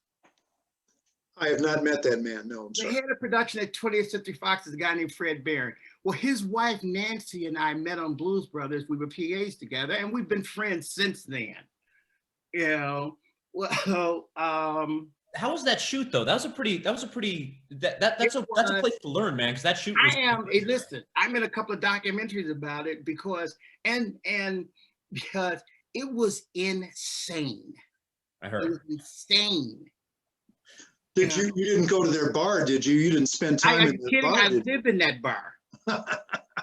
I have not met that man, no, I'm sorry. The head of production at 20th Century Fox is a guy named Fred Barron. Well, his wife, Nancy, and I met on Blues Brothers. We were PAs together, and we've been friends since then. You know, well, how was that shoot though? That's a place to learn, man. Because that shoot was listen, I'm in a couple of documentaries about it because because it was insane. I heard. It was insane. Did you didn't go to their bar, did you? You didn't spend time in the bar? I lived in that bar.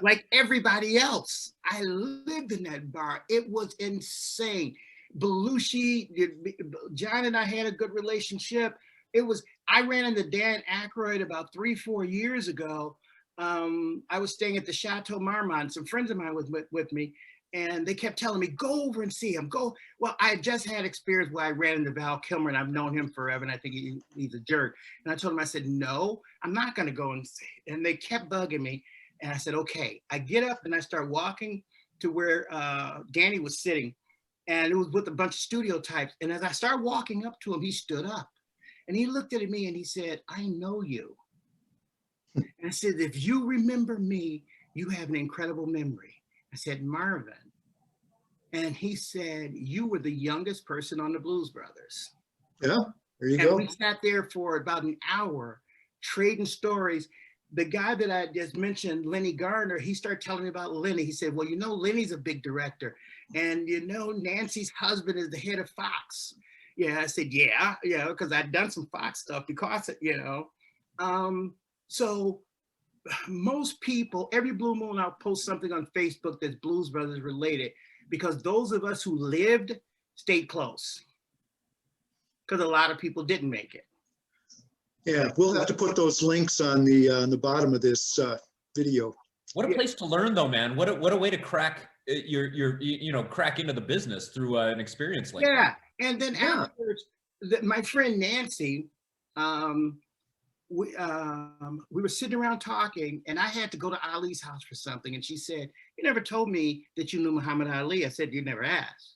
Like everybody else. I lived in that bar. It was insane. Belushi, John and I had a good relationship. I ran into Dan Aykroyd about 3-4 years ago. I was staying at the Chateau Marmont. Some friends of mine was with me, and they kept telling me, go over and see him. Go. Well, I just had experience where I ran into Val Kilmer, and I've known him forever, and I think he's a jerk. And I told him, I said, no, I'm not going to go and see. And they kept bugging me. And I said, okay. I get up and I start walking to where Danny was sitting. And it was with a bunch of studio types. And as I started walking up to him, he stood up. And he looked at me and he said, I know you. And I said, if you remember me, you have an incredible memory. I said, Marvin. And he said, you were the youngest person on the Blues Brothers. Yeah, there you and go. We sat there for about an hour trading stories. The guy that I just mentioned, Lenny Garner, he started telling me about Lenny. He said, well, you know, Lenny's a big director. And you know, Nancy's husband is the head of Fox. Yeah, I said, yeah, because I'd done some Fox stuff because, you know. So most people, every blue moon, I'll post something on Facebook that's Blues Brothers related, because those of us who lived stayed close, because a lot of people didn't make it. Yeah, we'll have to put those links on the bottom of this video. What a place to learn, though, man. What a way to crack crack into the business through an experience like that. And then afterwards, my friend Nancy, we were sitting around talking, and I had to go to Ali's house for something, and she said, "You never told me that you knew Muhammad Ali." I said, "You never asked."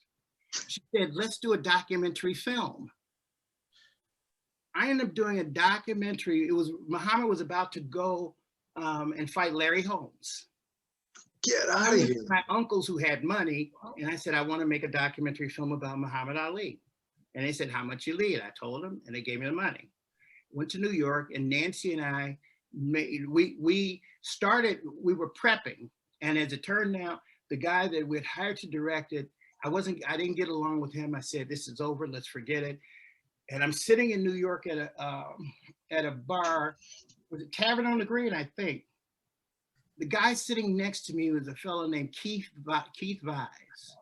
She said, "Let's do a documentary film." I ended up doing a documentary. Muhammad was about to go and fight Larry Holmes. Get out of here. My uncles who had money, and I said, "I want to make a documentary film about Muhammad Ali." And they said, "How much you need?" I told them, and they gave me the money. Went to New York, and Nancy and I we were prepping, and as it turned out, the guy that we had hired to direct it, I didn't get along with him. I said, "This is over, let's forget it." And I'm sitting in New York at a bar, was it Tavern on the Green, I think. The guy sitting next to me was a fellow named Keith Vise,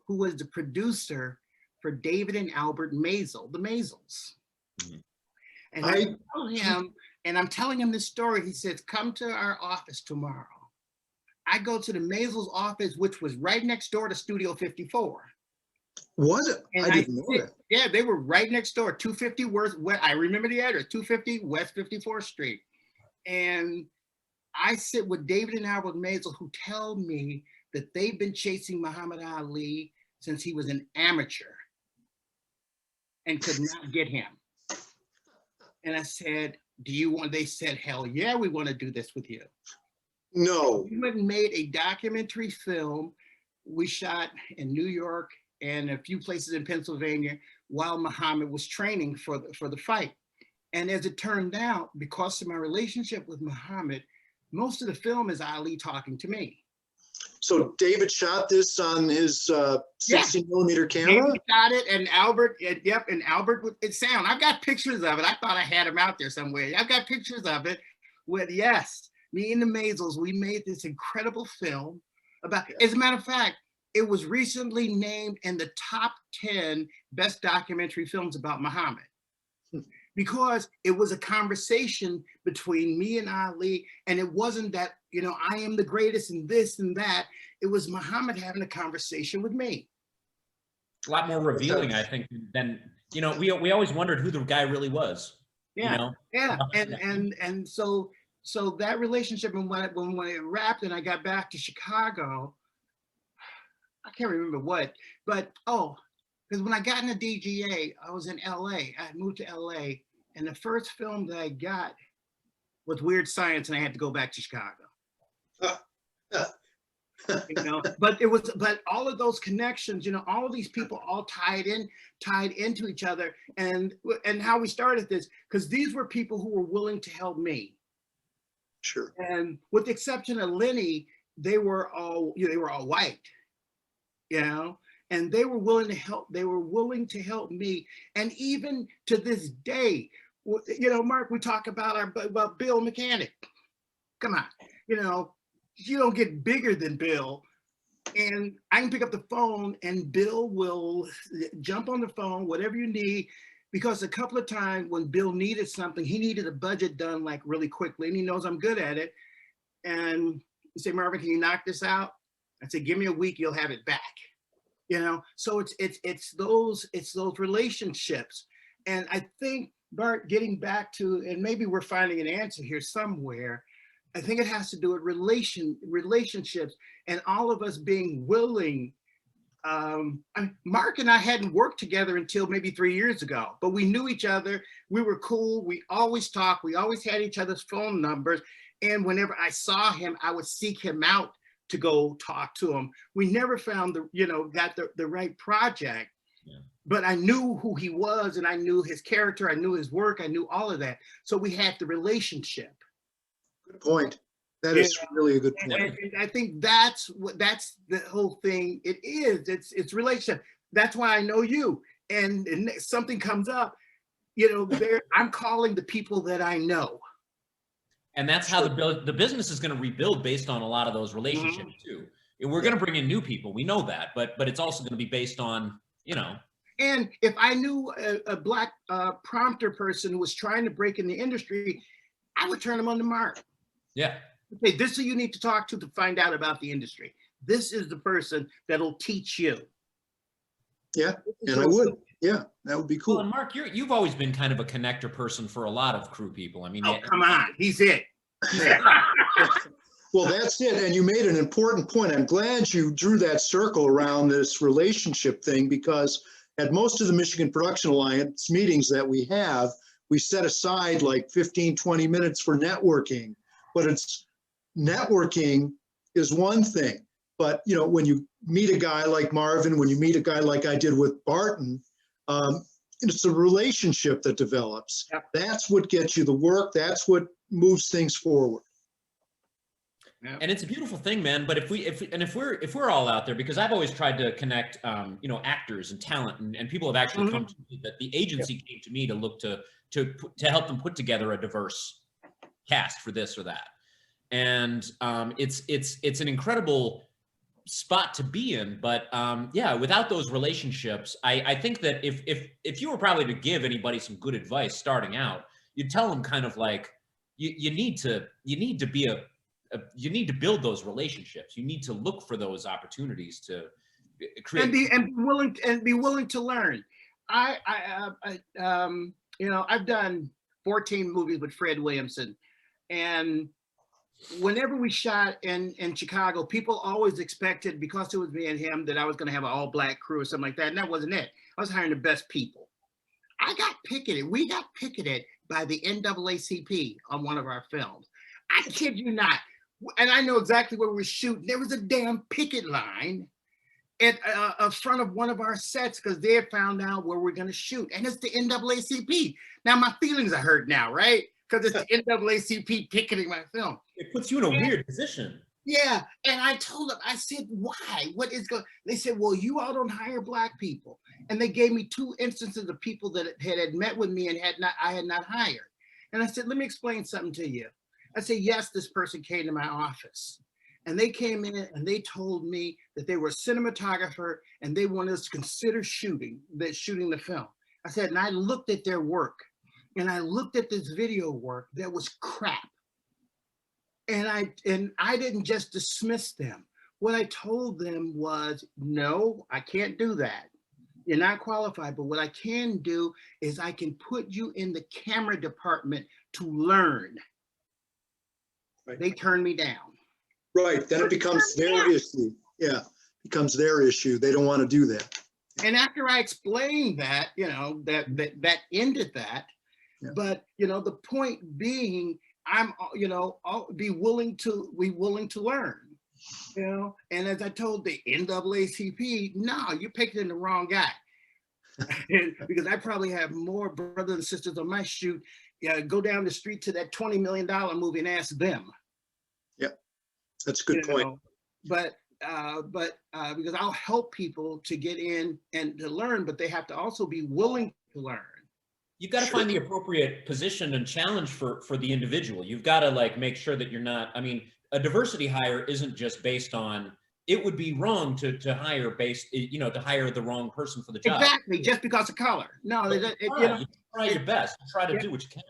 who was the producer for David and Albert Maisel, the Maisels. Mm-hmm. And I'm telling him this story. He says, "Come to our office tomorrow." I go to the Maisels' office, which was right next door to Studio 54. Was it? I didn't know that. Yeah, they were right next door, 250 West. I remember the address, 250 West 54th Street. And I sit with David and Albert Maisel, who tell me that they've been chasing Muhammad Ali since he was an amateur and could not get him. And I said, "Do you want?" They said, "Hell yeah, we want to do this with you." No. We went and made a documentary film. We shot in New York and a few places in Pennsylvania while Muhammad was training for the fight. And as it turned out, because of my relationship with Muhammad, most of the film is Ali talking to me. So David shot this on his 16 millimeter camera? David shot it, and Albert, and Albert with its sound. I've got pictures of it. I thought I had them out there somewhere. I've got pictures of it with, me and the Maisels, we made this incredible film about, as a matter of fact, it was recently named in the top 10 best documentary films about Muhammad. Because it was a conversation between me and Ali, and it wasn't that, I am the greatest and this and that. It was Muhammad having a conversation with me. A lot more revealing, I think, than, we always wondered who the guy really was. Yeah, and so that relationship, and when it wrapped and I got back to Chicago, I can't remember what, but because when I got into DGA, I was in LA. I moved to LA, and the first film that I got was Weird Science, and I had to go back to Chicago. But all of those connections, all of these people all tied into each other, and how we started this, because these were people who were willing to help me. Sure. And with the exception of Lenny, they were all white, and they were willing to help. They were willing to help me. And even to this day, Mark, we talk about Bill Mechanic. Come on, you don't get bigger than Bill. And I can pick up the phone and Bill will jump on the phone, whatever you need, because a couple of times when Bill needed something, he needed a budget done like really quickly, and he knows I'm good at it. And you say, "Marvin, can you knock this out?" I say, "Give me a week, you'll have it back." So it's those relationships. And I think, Bart, getting back to, and maybe we're finding an answer here somewhere, I think it has to do with relationships and all of us being willing. Mark and I hadn't worked together until maybe 3 years ago, but we knew each other. We were cool. We always talked. We always had each other's phone numbers. And whenever I saw him, I would seek him out to go talk to him. We never found the right project, but I knew who he was, and I knew his character. I knew his work. I knew all of that. So we had the relationship. Good point. That is really a good point. And I think that's the whole thing. It's relationship. That's why I know you. And something comes up, I'm calling the people that I know. And that's how the business is going to rebuild based on a lot of those relationships too. We're going to bring in new people. We know that, but it's also going to be based on you know. And if I knew a black prompter person who was trying to break in the industry, I would turn them on to Mark. Yeah. Okay, this is who you need to talk to find out about the industry. This is the person that'll teach you. Yeah, and I would. Yeah, that would be cool. Well, and Mark, you've always been kind of a connector person for a lot of crew people. I mean, oh, come on, he's it. Well, that's it. And you made an important point. I'm glad you drew that circle around this relationship thing, because at most of the Michigan Production Alliance meetings that we have, we set aside like 15, 20 minutes for networking. But it's networking is one thing. But, you know, when you meet a guy like Marvin, when you meet a guy like I did with Barton, it's a relationship that develops. Yep. That's what gets you the work. That's what moves things forward. Yep. And it's a beautiful thing, man. But if we're all out there, because I've always tried to connect, you know, actors and talent, and people have actually come to me, that the agency came to me to look to help them put together a diverse cast for this or that. And it's an incredible spot to be in. But yeah, without those relationships, I think that if you were probably to give anybody some good advice starting out, you'd tell them kind of like, you need to build those relationships. You need to look for those opportunities to create and be willing to learn. You know, I've done 14 movies with Fred Williamson, and whenever we shot in Chicago, people always expected, because it was me and him, that I was going to have an all-black crew or something like that, and that wasn't it. I was hiring the best people. We got picketed by the NAACP on one of our films. I kid you not. And I know exactly where we were shooting. There was a damn picket line at front of one of our sets because they had found out where we're going to shoot. And it's the NAACP. Now my feelings are hurt now, right? Because it's the NAACP picketing my film. It puts you in a weird position. Yeah. And I told them, I said, why? What is going? They said, well, you all don't hire black people. And they gave me 2 instances of people that had met with me and I had not hired. And I said, let me explain something to you. I said, yes, this person came to my office, and they came in and they told me that they were a cinematographer and they wanted us to consider shooting the film. I said, and I looked at their work, and I looked at this video work that was crap. And I didn't just dismiss them. What I told them was, no, I can't do that. You're not qualified, but what I can do is I can put you in the camera department to learn. Right. They turned me down. Right, then it becomes their issue. Yeah, becomes their issue. They don't want to do that. And after I explained that, you know, that ended that. Yeah. But, you know, the point being, I'll be willing to learn, you know. And as I told the NAACP, no, you're picking the wrong guy. Because I probably have more brothers and sisters on my shoot. Go down the street to that $20 million movie and ask them. Yep, that's a good point. Know? But because I'll help people to get in and to learn, but they have to also be willing to learn. You've got to find the appropriate position and challenge for the individual. You've got to like make sure that you're not. I mean, a diversity hire isn't just based on. It would be wrong to hire to hire the wrong person for the job. Exactly, just because of color. No, you try your best. You try to do what you can.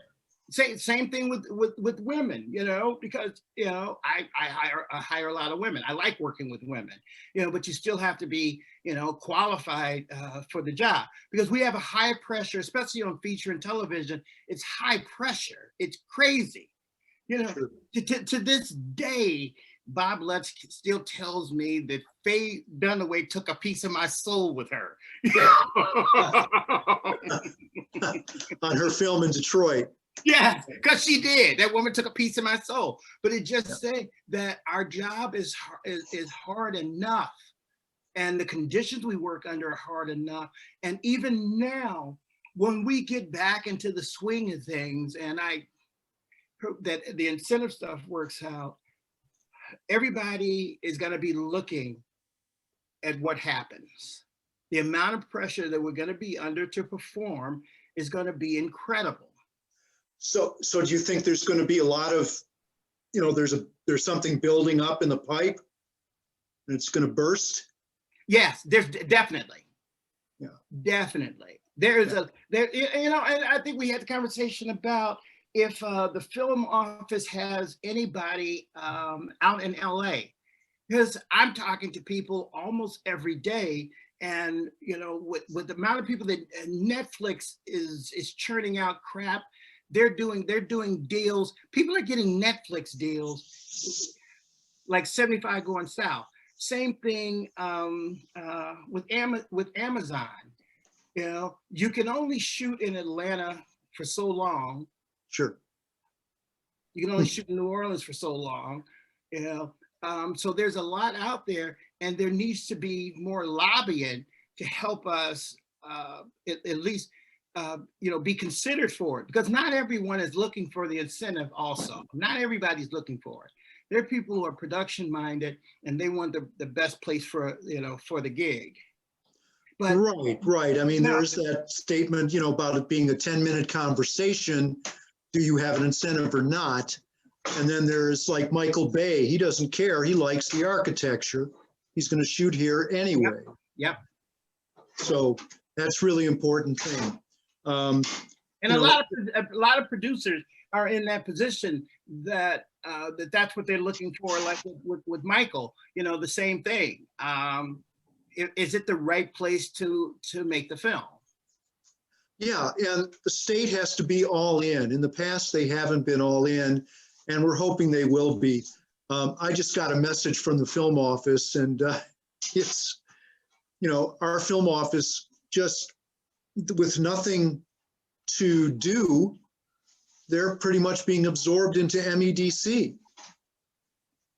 Same thing with women, you know, because, you know, I hire a lot of women. I like working with women, you know, but you still have to be, you know, qualified for the job, because we have a high pressure, especially on feature and television. It's high pressure. It's crazy, you know. Sure. To this day, Bob Lutz still tells me that Faye Dunaway took a piece of my soul with her. On her film in Detroit. Yeah, because she did. That woman took a piece of my soul. But it just said that our job is hard enough, and the conditions we work under are hard enough. And even now, when we get back into the swing of things, and that the incentive stuff works out, everybody is going to be looking at what happens. The amount of pressure that we're going to be under to perform is going to be incredible. So do you think there's going to be a lot of, you know, there's something building up in the pipe and it's going to burst? Yes, there's definitely. Definitely. There's a there, you know, and I think we had the conversation about if the film office has anybody out in LA, because I'm talking to people almost every day, and you know, with the amount of people that Netflix is churning out crap, they're doing deals. People are getting Netflix deals like 75 going south. Same thing with Amazon. You know, you can only shoot in Atlanta for so long. Sure. You can only shoot in New Orleans for so long. You know, so there's a lot out there, and there needs to be more lobbying to help us at least you know, be considered for it, because not everyone is looking for the incentive. Also, not everybody's looking for it. There are people who are production minded and they want the best place for, you know, for the gig. But right. I mean, there's that statement, you know, about it being a 10-minute conversation. Do you have an incentive or not? And then there's like Michael Bay. He doesn't care. He likes the architecture. He's going to shoot here anyway. Yep. So that's really important thing. And a lot of producers are in that position that that's what they're looking for. Like with Michael, you know, the same thing. Is it the right place to make the film? Yeah, and the state has to be all in. In the past, they haven't been all in, and we're hoping they will be. I just got a message from the film office, and it's, you know, our film office just with nothing to do, they're pretty much being absorbed into MEDC.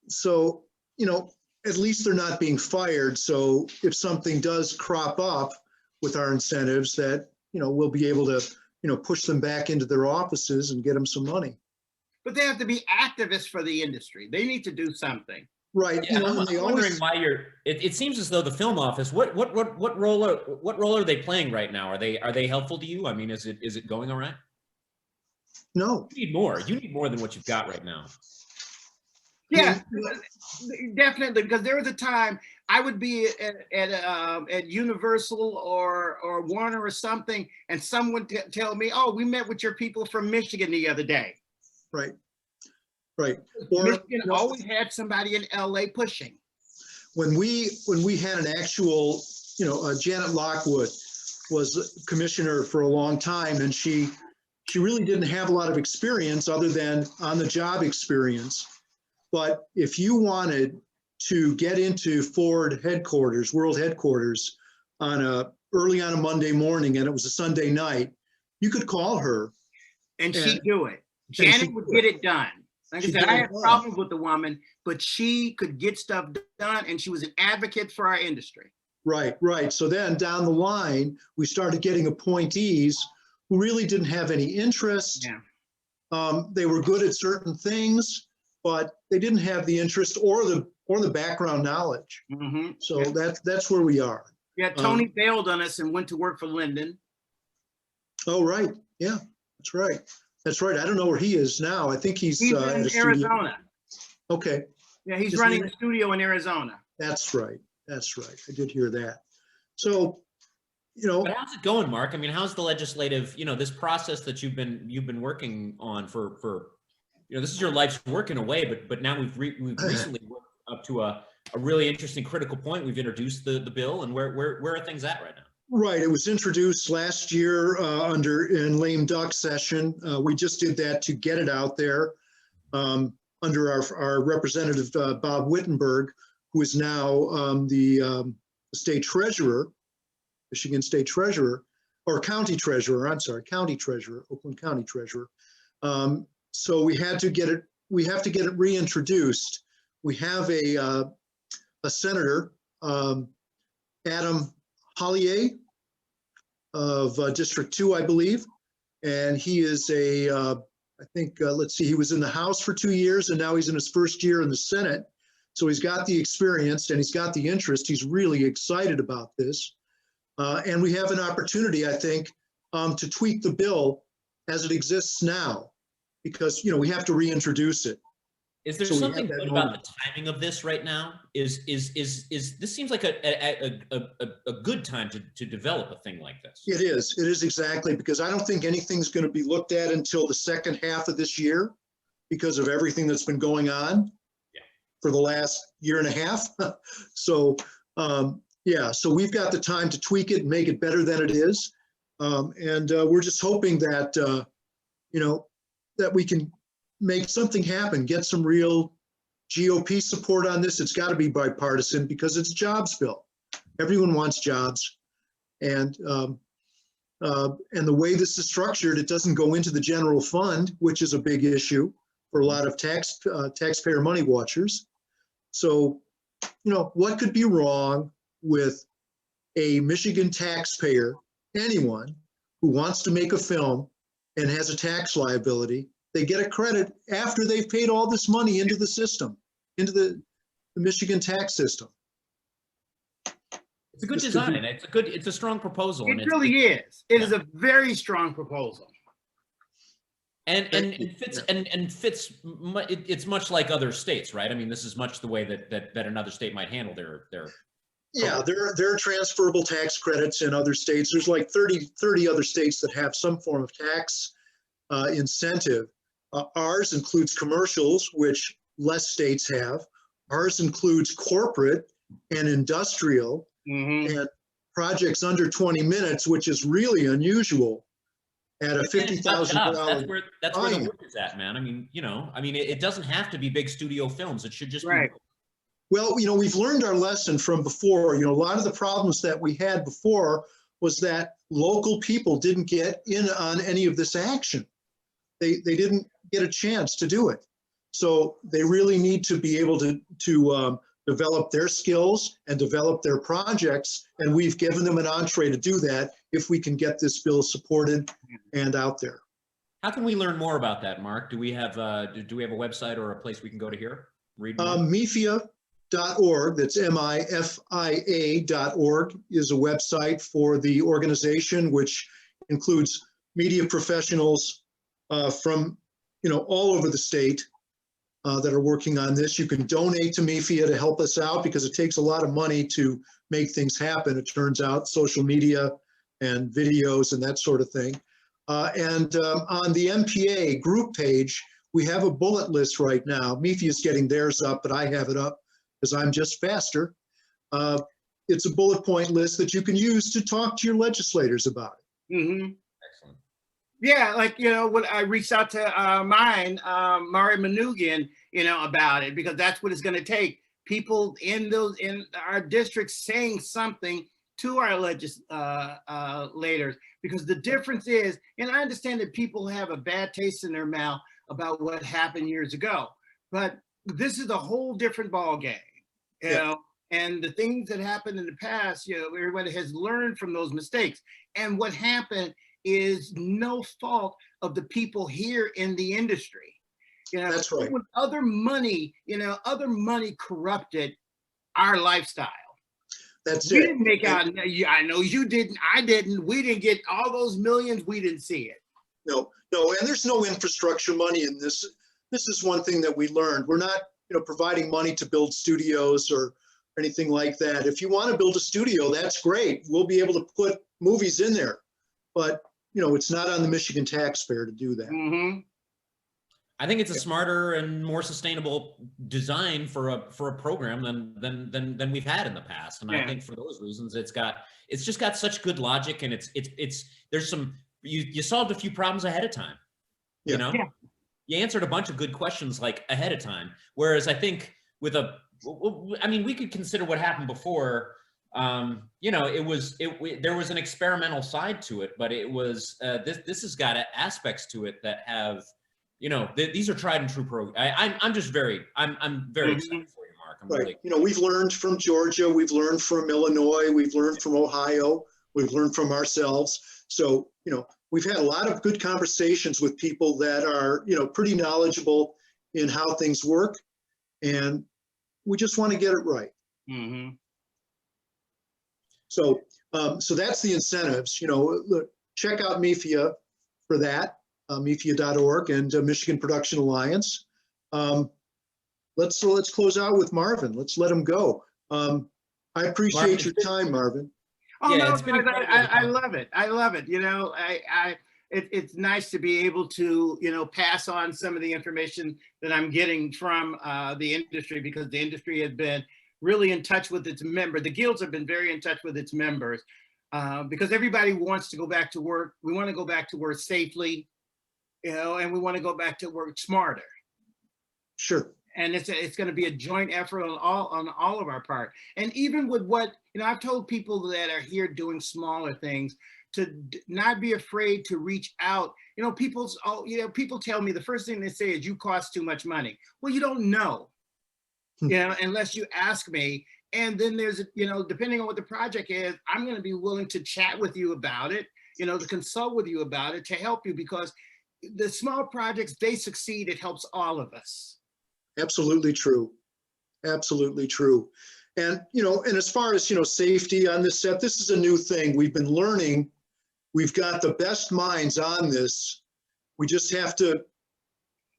So, you know, at least they're not being fired. So if something does crop up with our incentives, that, you know, we'll be able to, you know, push them back into their offices and get them some money. But they have to be activists for the industry. They need to do something. Right. Yeah, You know, I'm wondering why it seems as though the film office, what role are they playing right now? Are they helpful to you? I mean, is it going all right? No. You need more. You need more than what you've got right now. Yeah, definitely. Because there was a time I would be at Universal or Warner or something, and someone tell me, "Oh, we met with your people from Michigan the other day." Right. Right. Or, Michigan always had somebody in LA pushing. When we had an actual, you know, Janet Lockwood was commissioner for a long time, and she really didn't have a lot of experience other than on the job experience. But if you wanted to get into Ford headquarters, world headquarters, early on a Monday morning, and it was a Sunday night, you could call her. And she'd do it. Janet would get it done. Like I said, I had problems with the woman, but she could get stuff done, and she was an advocate for our industry. Right. So then down the line, we started getting appointees who really didn't have any interest. Yeah. They were good at certain things, but they didn't have the interest or the background knowledge. Mm-hmm. So that's where we are. Yeah, Tony bailed on us and went to work for Linden. Oh, right. Yeah, that's right. That's right. I don't know where he is now. I think he's in Arizona. Okay. Yeah, he's running a studio in Arizona. That's right. I did hear that. So, you know. But how's it going, Mark? I mean, how's the legislative, you know, this process that you've been working on for you know, this is your life's work in a way, but now we've recently worked up to a really interesting critical point. We've introduced the bill, and where are things at right now? Right. It was introduced last year in lame duck session. We just did that to get it out there under our representative, Bob Wittenberg, who is now the state treasurer, Michigan state treasurer, or county treasurer. I'm sorry, county treasurer, Oakland County treasurer. So we have to get it reintroduced. We have a senator, Adam Hollier of District 2, I believe. And he is I think, let's see, he was in the House for 2 years, and now he's in his first year in the Senate. So he's got the experience and he's got the interest. He's really excited about this. And we have an opportunity, I think, to tweak the bill as it exists now, because, you know, we have to reintroduce it. Is there So we have something that good about moment. the timing of this right now? Is this seems like a good time to develop a thing like this? It is. It is exactly, because I don't think anything's going to be looked at until the second half of this year because of everything that's been going on for the last year and a half. So, yeah, so we've got the time to tweak it and make it better than it is. And we're just hoping that, you know, that we can make something happen, get some real GOP support on this. It's got to be bipartisan because it's a jobs bill. Everyone wants jobs. And the way this is structured, it doesn't go into the general fund, which is a big issue for a lot of taxpayer money watchers. So, you know, what could be wrong with a Michigan taxpayer, anyone who wants to make a film and has a tax liability, they get a credit after they've paid all this money into the system, into the Michigan tax system. It's a good design. It's a strong proposal. It really is. It is a very strong proposal. And fits. It's much like other states, right? I mean, this is much the way that another state might handle their. Yeah, there are transferable tax credits in other states. There's like 30 other states that have some form of tax incentive. Ours includes commercials, which less states have. Ours includes corporate and industrial and projects under 20 minutes, which is really unusual at a $50,000. That's where the work is at, man. I mean, you know, it doesn't have to be big studio films. It should just be. Well, you know, we've learned our lesson from before. You know, a lot of the problems that we had before was that local people didn't get in on any of this action. They didn't get a chance to do it. So they really need to be able to develop their skills and develop their projects. And we've given them an entree to do that if we can get this bill supported and out there. How can we learn more about that, Mark? Do we have a website or a place we can go to here? Read more? MIFIA.org, that's MIFIA.org, is a website for the organization, which includes media professionals from, you know, all over the state that are working on this. You can donate to MIFIA to help us out because it takes a lot of money to make things happen. It turns out, social media and videos and that sort of thing. And on the MPA group page, we have a bullet list right now. MIFIA is getting theirs up, but I have it up because I'm just faster. It's a bullet point list that you can use to talk to your legislators about it. Excellent. Yeah, like, you know, when I reached out to Mari Manugian, you know, about it, because that's what it's going to take. People in our districts saying something to our legislators, because the difference is, and I understand that people have a bad taste in their mouth about what happened years ago, but this is a whole different ball game, you know, and the things that happened in the past, you know, everybody has learned from those mistakes. And what happened is no fault of the people here in the industry. You know, that's right. When other money corrupted our lifestyle. That's we it. Didn't make out. I know you didn't. I didn't. We didn't get all those millions. We didn't see it. No, and there's no infrastructure money in this. This is one thing that we learned. We're not, you know, providing money to build studios or anything like that. If you want to build a studio, that's great. We'll be able to put movies in there, but you know, it's not on the Michigan taxpayer to do that. I think it's a smarter and more sustainable design for a program than we've had in the past. And I think for those reasons, it's just got such good logic, and there's some, you solved a few problems ahead of time. You know, you answered a bunch of good questions like ahead of time. Whereas I think we could consider what happened before. You know, there was an experimental side to it, but it was this has got aspects to it that have, you know, these are tried and true programs. I'm very excited for you, Mark. I'm really, you know, we've learned from Georgia, we've learned from Illinois, we've learned from Ohio, we've learned from ourselves. So, you know, we've had a lot of good conversations with people that are, you know, pretty knowledgeable in how things work, and we just want to get it right. So, so that's the incentives. You know, look, check out MIFIA for that. MIFIA.org and Michigan Production Alliance. let's close out with Marvin. Let's let him go. I appreciate your time, Marvin. Oh, Yeah, no, it's been I love it. I love it. You know, it's nice to be able to, you know, pass on some of the information that I'm getting from the industry, because the industry has been really in touch with its members. The guilds have been very in touch with its members, because everybody wants to go back to work. We want to go back to work safely, you know, and we want to go back to work smarter. Sure. And it's going to be a joint effort on all of our part. And even with what, you know, I've told people that are here doing smaller things to not be afraid to reach out. You know, people tell me the first thing they say is, you cost too much money. Well, you don't know, you know, unless you ask me. And then there's, you know, depending on what the project is, I'm going to be willing to chat with you about it, you know, to consult with you about it, to help you, because the small projects, they succeed, it helps all of us. Absolutely true. Absolutely true. And, you know, and as far as, you know, safety on this set, this is a new thing. We've been learning. We've got the best minds on this. We just have to,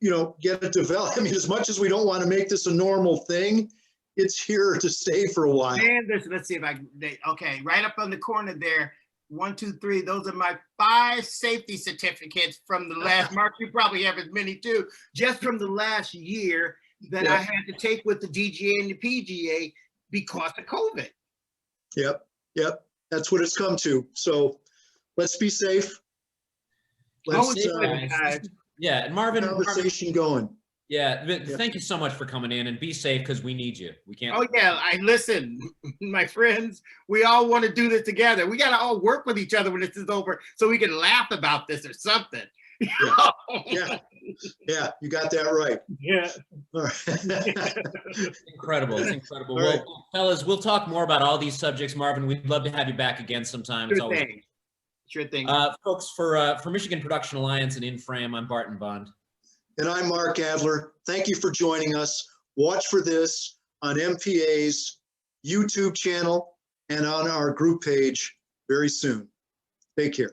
you know, get it developed. I mean, as much as we don't want to make this a normal thing, it's here to stay for a while. And let's see if okay, right up on the corner there, 1, 2, 3, those are my 5 safety certificates from the last, Mark, you probably have as many too, just from the last year that I had to take with the DGA and the PGA because of COVID. Yep. That's what it's come to. So let's be safe. Let's yeah, and Marvin, conversation going. Yeah, thank you so much for coming in, and be safe, because we need you. We can't. Oh yeah, listen, my friends, we all want to do this together. We got to all work with each other when this is over, so we can laugh about this or something. Yeah, you got that right. Yeah. All right. It's incredible. It's incredible. All Well, right. fellas, we'll talk more about all these subjects. Marvin, we'd love to have you back again sometime. It's always Sure thing. folks, for Michigan Production Alliance and InFrame, I'm Barton Bund. And I'm Mark Adler. Thank you for joining us. Watch for this on MPA's YouTube channel and on our group page very soon. Take care.